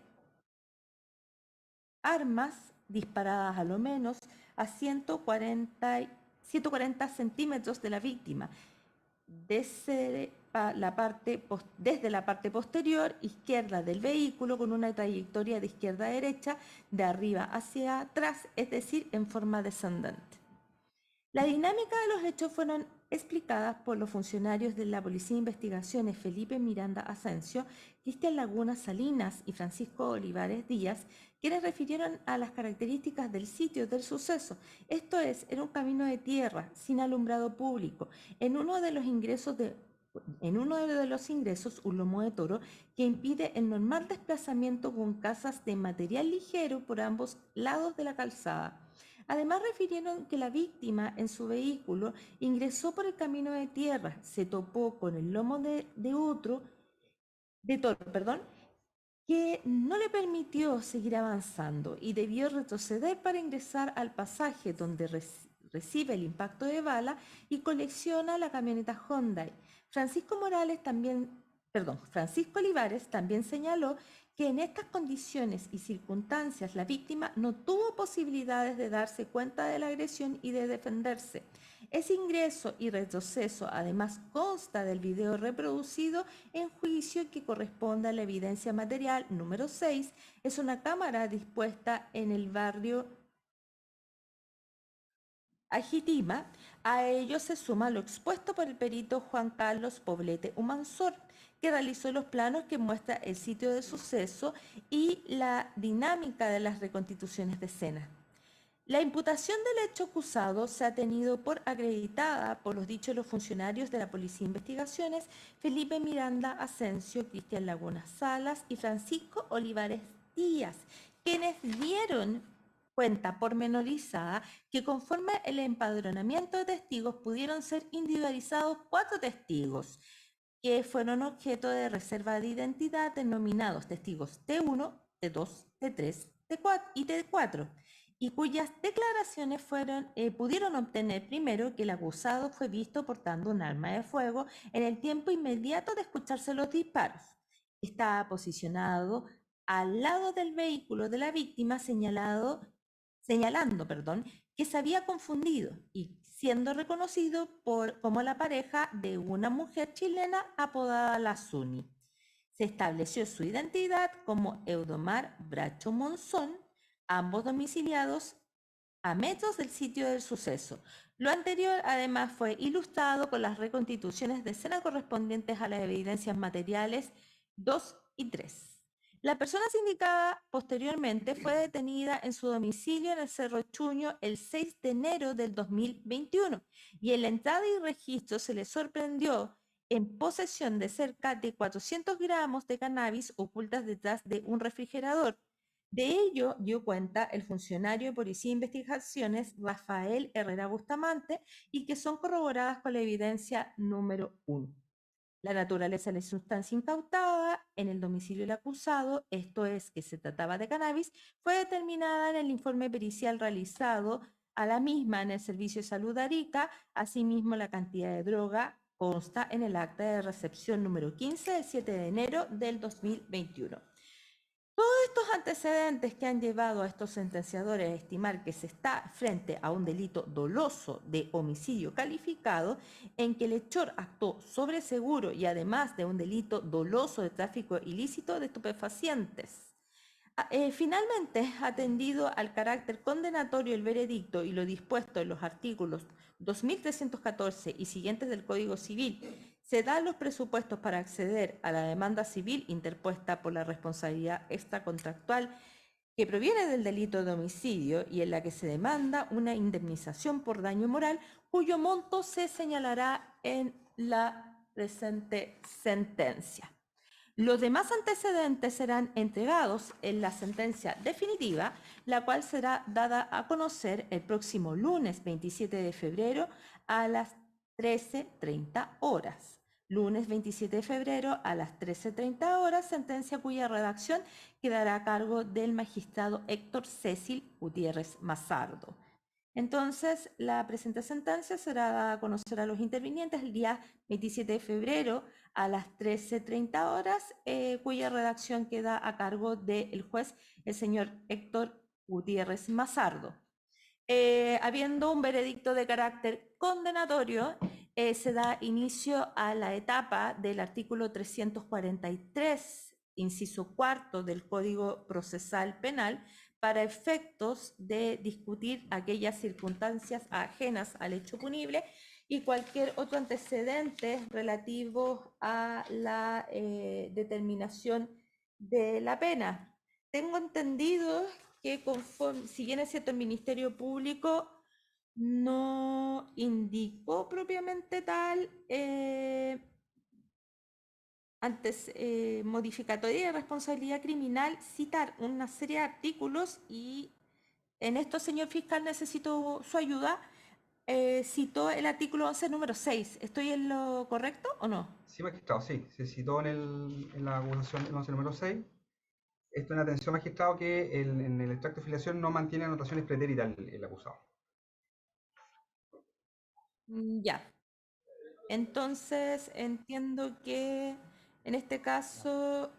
armas disparadas a lo menos a 140 centímetros de la víctima, desde la parte posterior izquierda del vehículo con una trayectoria de izquierda a derecha, de arriba hacia atrás, es decir, en forma descendente. La dinámica de los hechos fueron explicadas por los funcionarios de la Policía de Investigaciones Felipe Miranda Asensio, Cristian Laguna Salinas y Francisco Olivares Díaz, quienes refirieron a las características del sitio del suceso. Esto es, era un camino de tierra, sin alumbrado público, en uno de los ingresos un lomo de toro que impide el normal desplazamiento con casas de material ligero por ambos lados de la calzada. Además refirieron que la víctima en su vehículo ingresó por el camino de tierra, se topó con el lomo de toro, que no le permitió seguir avanzando y debió retroceder para ingresar al pasaje donde recibe el impacto de bala y colecciona la camioneta Hyundai. Francisco Olivares también señaló que en estas condiciones y circunstancias la víctima no tuvo posibilidades de darse cuenta de la agresión y de defenderse. Ese ingreso y retroceso además consta del video reproducido en juicio que corresponde a la evidencia material número 6. Es una cámara dispuesta en el barrio Ajitima. A ello se suma lo expuesto por el perito Juan Carlos Poblete Humansor, que realizó los planos que muestra el sitio de suceso y la dinámica de las reconstituciones de escena. La imputación del hecho acusado se ha tenido por acreditada por los dichos de los funcionarios de la Policía de Investigaciones Felipe Miranda Asensio, Cristian Laguna Salas y Francisco Olivares Díaz, quienes dieron cuenta pormenorizada que conforme el empadronamiento de testigos pudieron ser individualizados 4 testigos que fueron objeto de reserva de identidad denominados testigos T1, T2, T3, T4 y T4, y cuyas declaraciones pudieron obtener primero que el acusado fue visto portando un arma de fuego en el tiempo inmediato de escucharse los disparos. Estaba posicionado al lado del vehículo de la víctima señalando que se había confundido y siendo reconocido como la pareja de una mujer chilena apodada La Zuni. Se estableció su identidad como Eudomar Bracho Monzón, ambos domiciliados a metros del sitio del suceso. Lo anterior además fue ilustrado con las reconstituciones de escena correspondientes a las evidencias materiales 2 y 3. La persona sindicada posteriormente fue detenida en su domicilio en el Cerro Chuño el 6 de enero del 2021 y en la entrada y registro se le sorprendió en posesión de cerca de 400 gramos de cannabis ocultas detrás de un refrigerador. De ello dio cuenta el funcionario de Policía de Investigaciones Rafael Herrera Bustamante y que son corroboradas con la evidencia número 1. La naturaleza de la sustancia incautada en el domicilio del acusado, esto es que se trataba de cannabis, fue determinada en el informe pericial realizado a la misma en el Servicio de Salud de Arica. Asimismo, la cantidad de droga consta en el acta de recepción número 15 del 7 de enero del 2021. Todos estos antecedentes que han llevado a estos sentenciadores a estimar que se está frente a un delito doloso de homicidio calificado en que el hechor actuó sobre seguro y además de un delito doloso de tráfico ilícito de estupefacientes. Finalmente, atendido al carácter condenatorio del veredicto y lo dispuesto en los artículos 2314 y siguientes del Código Civil, se dan los presupuestos para acceder a la demanda civil interpuesta por la responsabilidad extracontractual que proviene del delito de homicidio y en la que se demanda una indemnización por daño moral cuyo monto se señalará en la presente sentencia. Los demás antecedentes serán entregados en la sentencia definitiva, la cual será dada a conocer el próximo lunes 27 de febrero a las 13:30 horas. Lunes 27 de febrero a las 13:30 horas, sentencia cuya redacción quedará a cargo del magistrado Héctor Cecil Gutiérrez Mazardo. Entonces, la presente sentencia será dada a conocer a los intervinientes el día 27 de febrero a las 13:30 horas, cuya redacción queda a cargo del juez, el señor Héctor Gutiérrez Mazardo. Habiendo un veredicto de carácter condenatorio, se da inicio a la etapa del artículo 343, inciso cuarto del Código Procesal Penal, para efectos de discutir aquellas circunstancias ajenas al hecho punible y cualquier otro antecedente relativo a la determinación de la pena. Tengo entendido que conforme, si bien es cierto, el Ministerio Público no indicó propiamente tal modificatoria de responsabilidad criminal, citar una serie de artículos y en esto, señor fiscal, necesito su ayuda. Citó el artículo 11, número 6. ¿Estoy en lo correcto o no? Sí, magistrado, sí. Se citó en la acusación 11 número 6. Esto en atención, magistrado, que en el extracto de filiación no mantiene anotaciones pretéritas el acusado. Ya. Entonces, entiendo que en este caso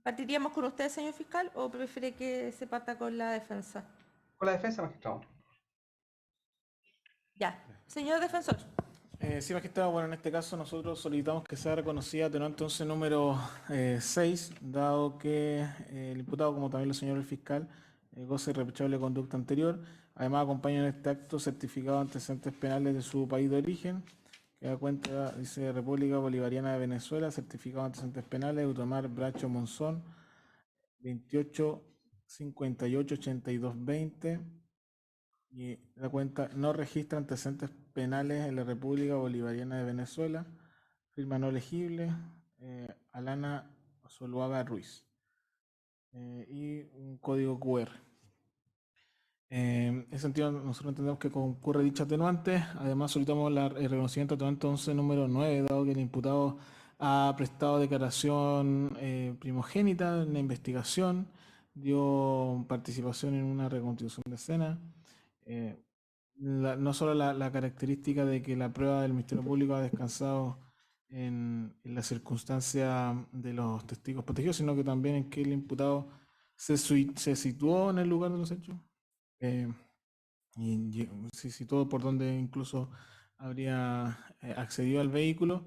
¿Partiríamos con usted, señor fiscal, o prefiere que se parta con la defensa? Con la defensa, magistrado. Ya. Señor defensor. Sí, magistrado, bueno, en este caso nosotros solicitamos que sea reconocida atenuante 11 número 6, dado que el imputado, como también el señor el fiscal, goza de irreprochable conducta anterior. Además, acompaña en este acto certificado de antecedentes penales de su país de origen, que da cuenta, dice República Bolivariana de Venezuela, certificado de antecedentes penales, Utomar Bracho Monzón, 28 58 82 20. Y da cuenta, no registra antecedentes penales en la República Bolivariana de Venezuela. Firma no legible, Alana Zuluaga Ruiz. Y un código QR. En ese sentido, nosotros entendemos que concurre dicha atenuante. Además, solicitamos el reconocimiento atenuante 11 número 9, dado que el imputado ha prestado declaración primogénita en la investigación, dio participación en una reconstitución de escena. No solo la característica de que la prueba del Ministerio Público ha descansado en la circunstancia de los testigos protegidos, sino que también en que el imputado se situó en el lugar de los hechos y se situó por donde incluso habría accedido al vehículo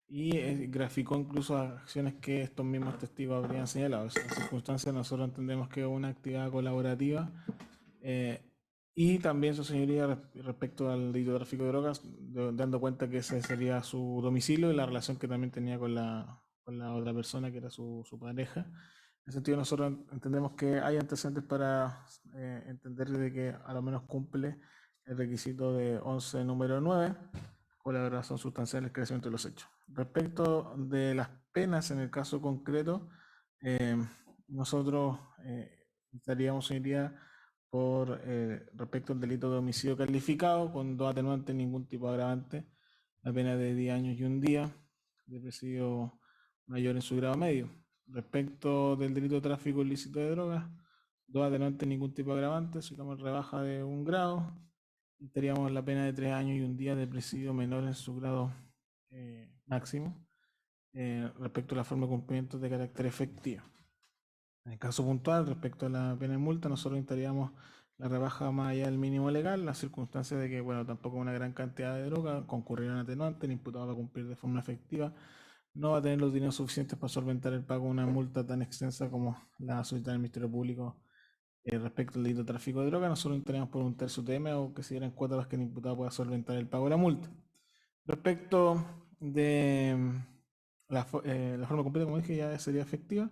y graficó incluso acciones que estos mismos testigos habrían señalado. En esa circunstancia nosotros entendemos que es una actividad colaborativa. Y también, su señoría, respecto al delito de tráfico de drogas, dando cuenta que ese sería su domicilio y la relación que también tenía con la otra persona, que era su pareja. En ese sentido, nosotros entendemos que hay antecedentes para entender de que a lo menos cumple el requisito de 11 número 9, colaboración sustancial en el crecimiento de los hechos. Respecto de las penas en el caso concreto, nosotros estaríamos, señoría, por respecto al delito de homicidio calificado, con 2 atenuantes, ningún tipo de agravante, la pena de 10 años y 1 día, de presidio mayor en su grado medio. Respecto del delito de tráfico ilícito de drogas, 2 atenuantes, ningún tipo de agravante, solicitamos rebaja de 1 grado, y estaríamos la pena de 3 años y 1 día de presidio menor en su grado máximo. Respecto a la forma de cumplimiento de carácter efectivo. En el caso puntual, respecto a la pena de multa, nosotros necesitaríamos la rebaja más allá del mínimo legal, la circunstancia de que, bueno, tampoco una gran cantidad de droga, concurrirán atenuantes, el imputado va a cumplir de forma efectiva, no va a tener los dineros suficientes para solventar el pago de una multa tan extensa como la solicitada del Ministerio Público respecto al delito de tráfico de droga. Nosotros necesitaríamos por 1/3 TM o que se dieran cuotas para que el imputado pueda solventar el pago de la multa. Respecto de la forma completa, como dije, ya sería efectiva.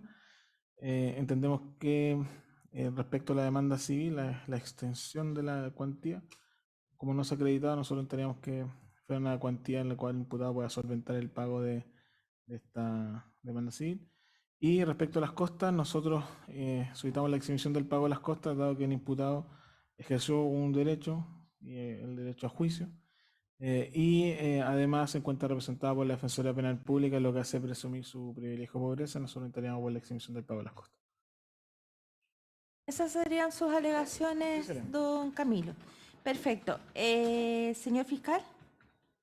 Entendemos que respecto a la demanda civil, la extensión de la cuantía, como no se ha acreditado, nosotros entendíamos que fue una cuantía en la cual el imputado pueda solventar el pago de esta demanda civil. Y respecto a las costas, nosotros solicitamos la exhibición del pago de las costas, dado que el imputado ejerció un derecho, el derecho a juicio, y además se encuentra representado por la Defensoría Penal Pública, lo que hace presumir su privilegio de pobreza. Nosotros estaríamos por la exhibición del pago de las costas. Esas serían sus alegaciones, don Camilo. Perfecto. Señor fiscal.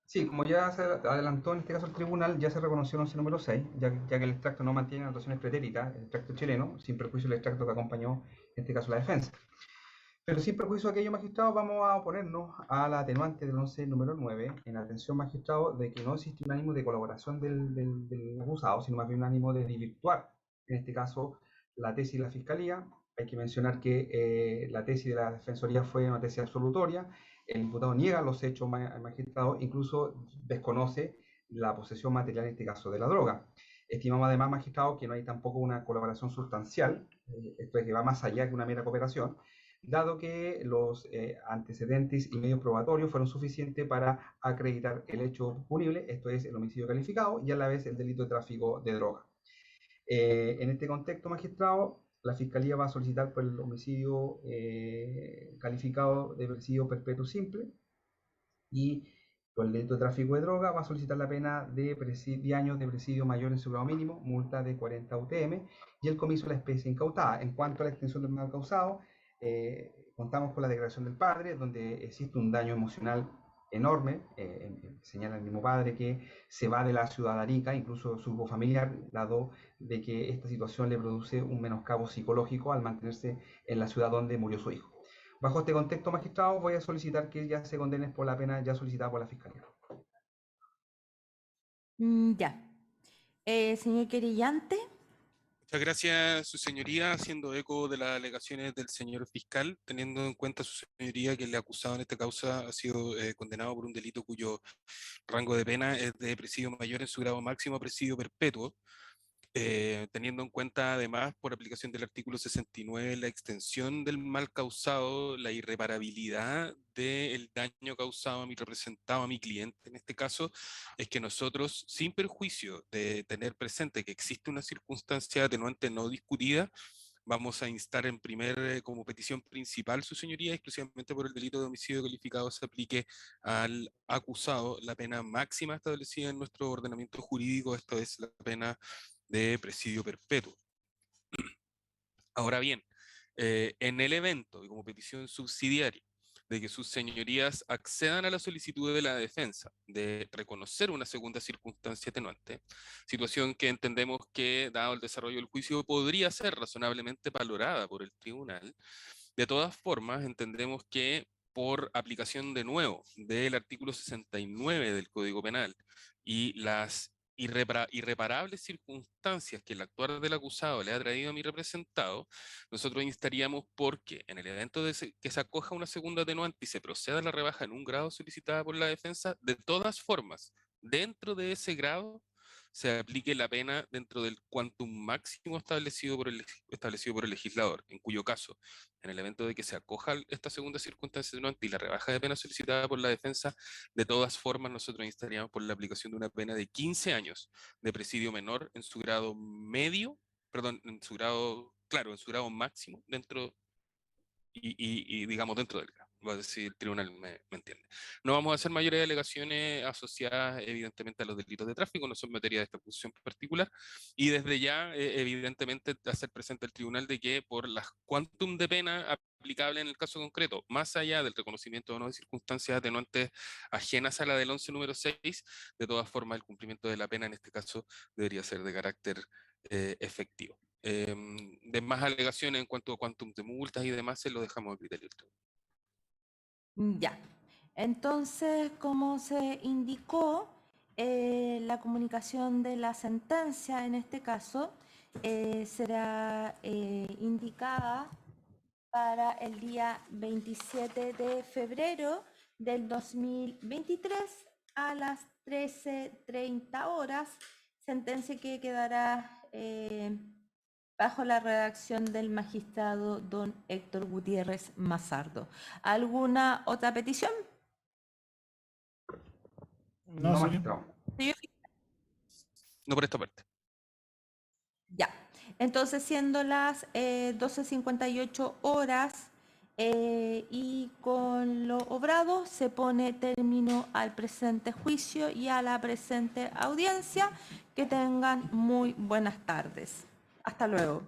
Sí, como ya se adelantó en este caso el tribunal, ya se reconoció el 11 número 6, ya que el extracto no mantiene anotaciones pretéritas, el extracto chileno, sin perjuicio del extracto que acompañó, en este caso, la defensa. Pero sin perjuicio de aquello, magistrado, vamos a oponernos a la atenuante del 11 número 9, en atención, magistrado, de que no existe un ánimo de colaboración del acusado, sino más bien un ánimo de desvirtuar, en este caso, la tesis de la Fiscalía. Hay que mencionar que la tesis de la Defensoría fue una tesis absolutoria. El imputado niega los hechos, magistrado, incluso desconoce la posesión material, en este caso, de la droga. Estimamos además, magistrado, que no hay tampoco una colaboración sustancial, esto es que va más allá que una mera cooperación, dado que los antecedentes y medios probatorios fueron suficientes para acreditar el hecho punible, esto es el homicidio calificado, y a la vez el delito de tráfico de droga. En este contexto, magistrado, la Fiscalía va a solicitar por el homicidio calificado de presidio perpetuo simple, y por el delito de tráfico de droga va a solicitar la pena de 10 años de presidio mayor en su grado mínimo, multa de 40 UTM, y el comiso de la especie incautada. En cuanto a la extensión del mal causado, contamos con la declaración del padre, donde existe un daño emocional enorme. Señala el mismo padre que se va de la ciudad de Arica, incluso su grupo familiar, dado de que esta situación le produce un menoscabo psicológico al mantenerse en la ciudad donde murió su hijo. Bajo este contexto, magistrado, voy a solicitar que ya se condenen por la pena ya solicitada por la Fiscalía. Ya. Señor querellante. Muchas gracias, su señoría, haciendo eco de las alegaciones del señor fiscal, teniendo en cuenta, su señoría, que el acusado en esta causa ha sido condenado por un delito cuyo rango de pena es de presidio mayor en su grado máximo a presidio perpetuo, teniendo en cuenta además, por aplicación del artículo 69, la extensión del mal causado, la irreparabilidad del daño causado a mi representado, a mi cliente en este caso, es que nosotros, sin perjuicio de tener presente que existe una circunstancia atenuante no discutida, vamos a instar como petición principal, su señoría, exclusivamente por el delito de homicidio calificado, se aplique al acusado la pena máxima establecida en nuestro ordenamiento jurídico, esto es la pena de presidio perpetuo. Ahora bien, en el evento y como petición subsidiaria de que sus señorías accedan a la solicitud de la defensa de reconocer una segunda circunstancia atenuante, situación que entendemos que, dado el desarrollo del juicio, podría ser razonablemente valorada por el tribunal, de todas formas entendemos que por aplicación de nuevo del artículo 69 del Código Penal y las irreparables circunstancias que el actuar del acusado le ha traído a mi representado, nosotros instaríamos porque en el evento de que se acoja una segunda atenuante y se proceda a la rebaja en un grado solicitada por la defensa, de todas formas, dentro de ese grado, se aplique la pena dentro del quantum máximo establecido por el legislador, en cuyo caso, en el evento de que se acoja esta segunda circunstancia atenuante y la rebaja de pena solicitada por la defensa, de todas formas nosotros instaríamos por la aplicación de una pena de 15 años de presidio menor en su grado medio, perdón, en su grado, claro, en su grado máximo dentro y digamos dentro del grado. Va a decir el tribunal, me entiende. No vamos a hacer mayores alegaciones asociadas evidentemente a los delitos de tráfico, no son materia de esta acusación particular, y desde ya evidentemente hacer presente al tribunal de que por la quantum de pena aplicable en el caso concreto, más allá del reconocimiento o no de circunstancias atenuantes ajenas a la del 11 número 6, de todas formas el cumplimiento de la pena en este caso debería ser de carácter efectivo. Demás alegaciones en cuanto a quantum de multas y demás se lo dejamos a criterio del tribunal. Ya. Entonces, como se indicó, la comunicación de la sentencia en este caso será indicada para el día 27 de febrero del 2023 a las 13:30 horas, sentencia que quedará bajo la redacción del magistrado don Héctor Gutiérrez Mazardo. ¿Alguna otra petición? No, magistrado. No por esta parte. Ya. Entonces, siendo las 12:58 horas y con lo obrado, se pone término al presente juicio y a la presente audiencia. Que tengan muy buenas tardes. Hasta luego.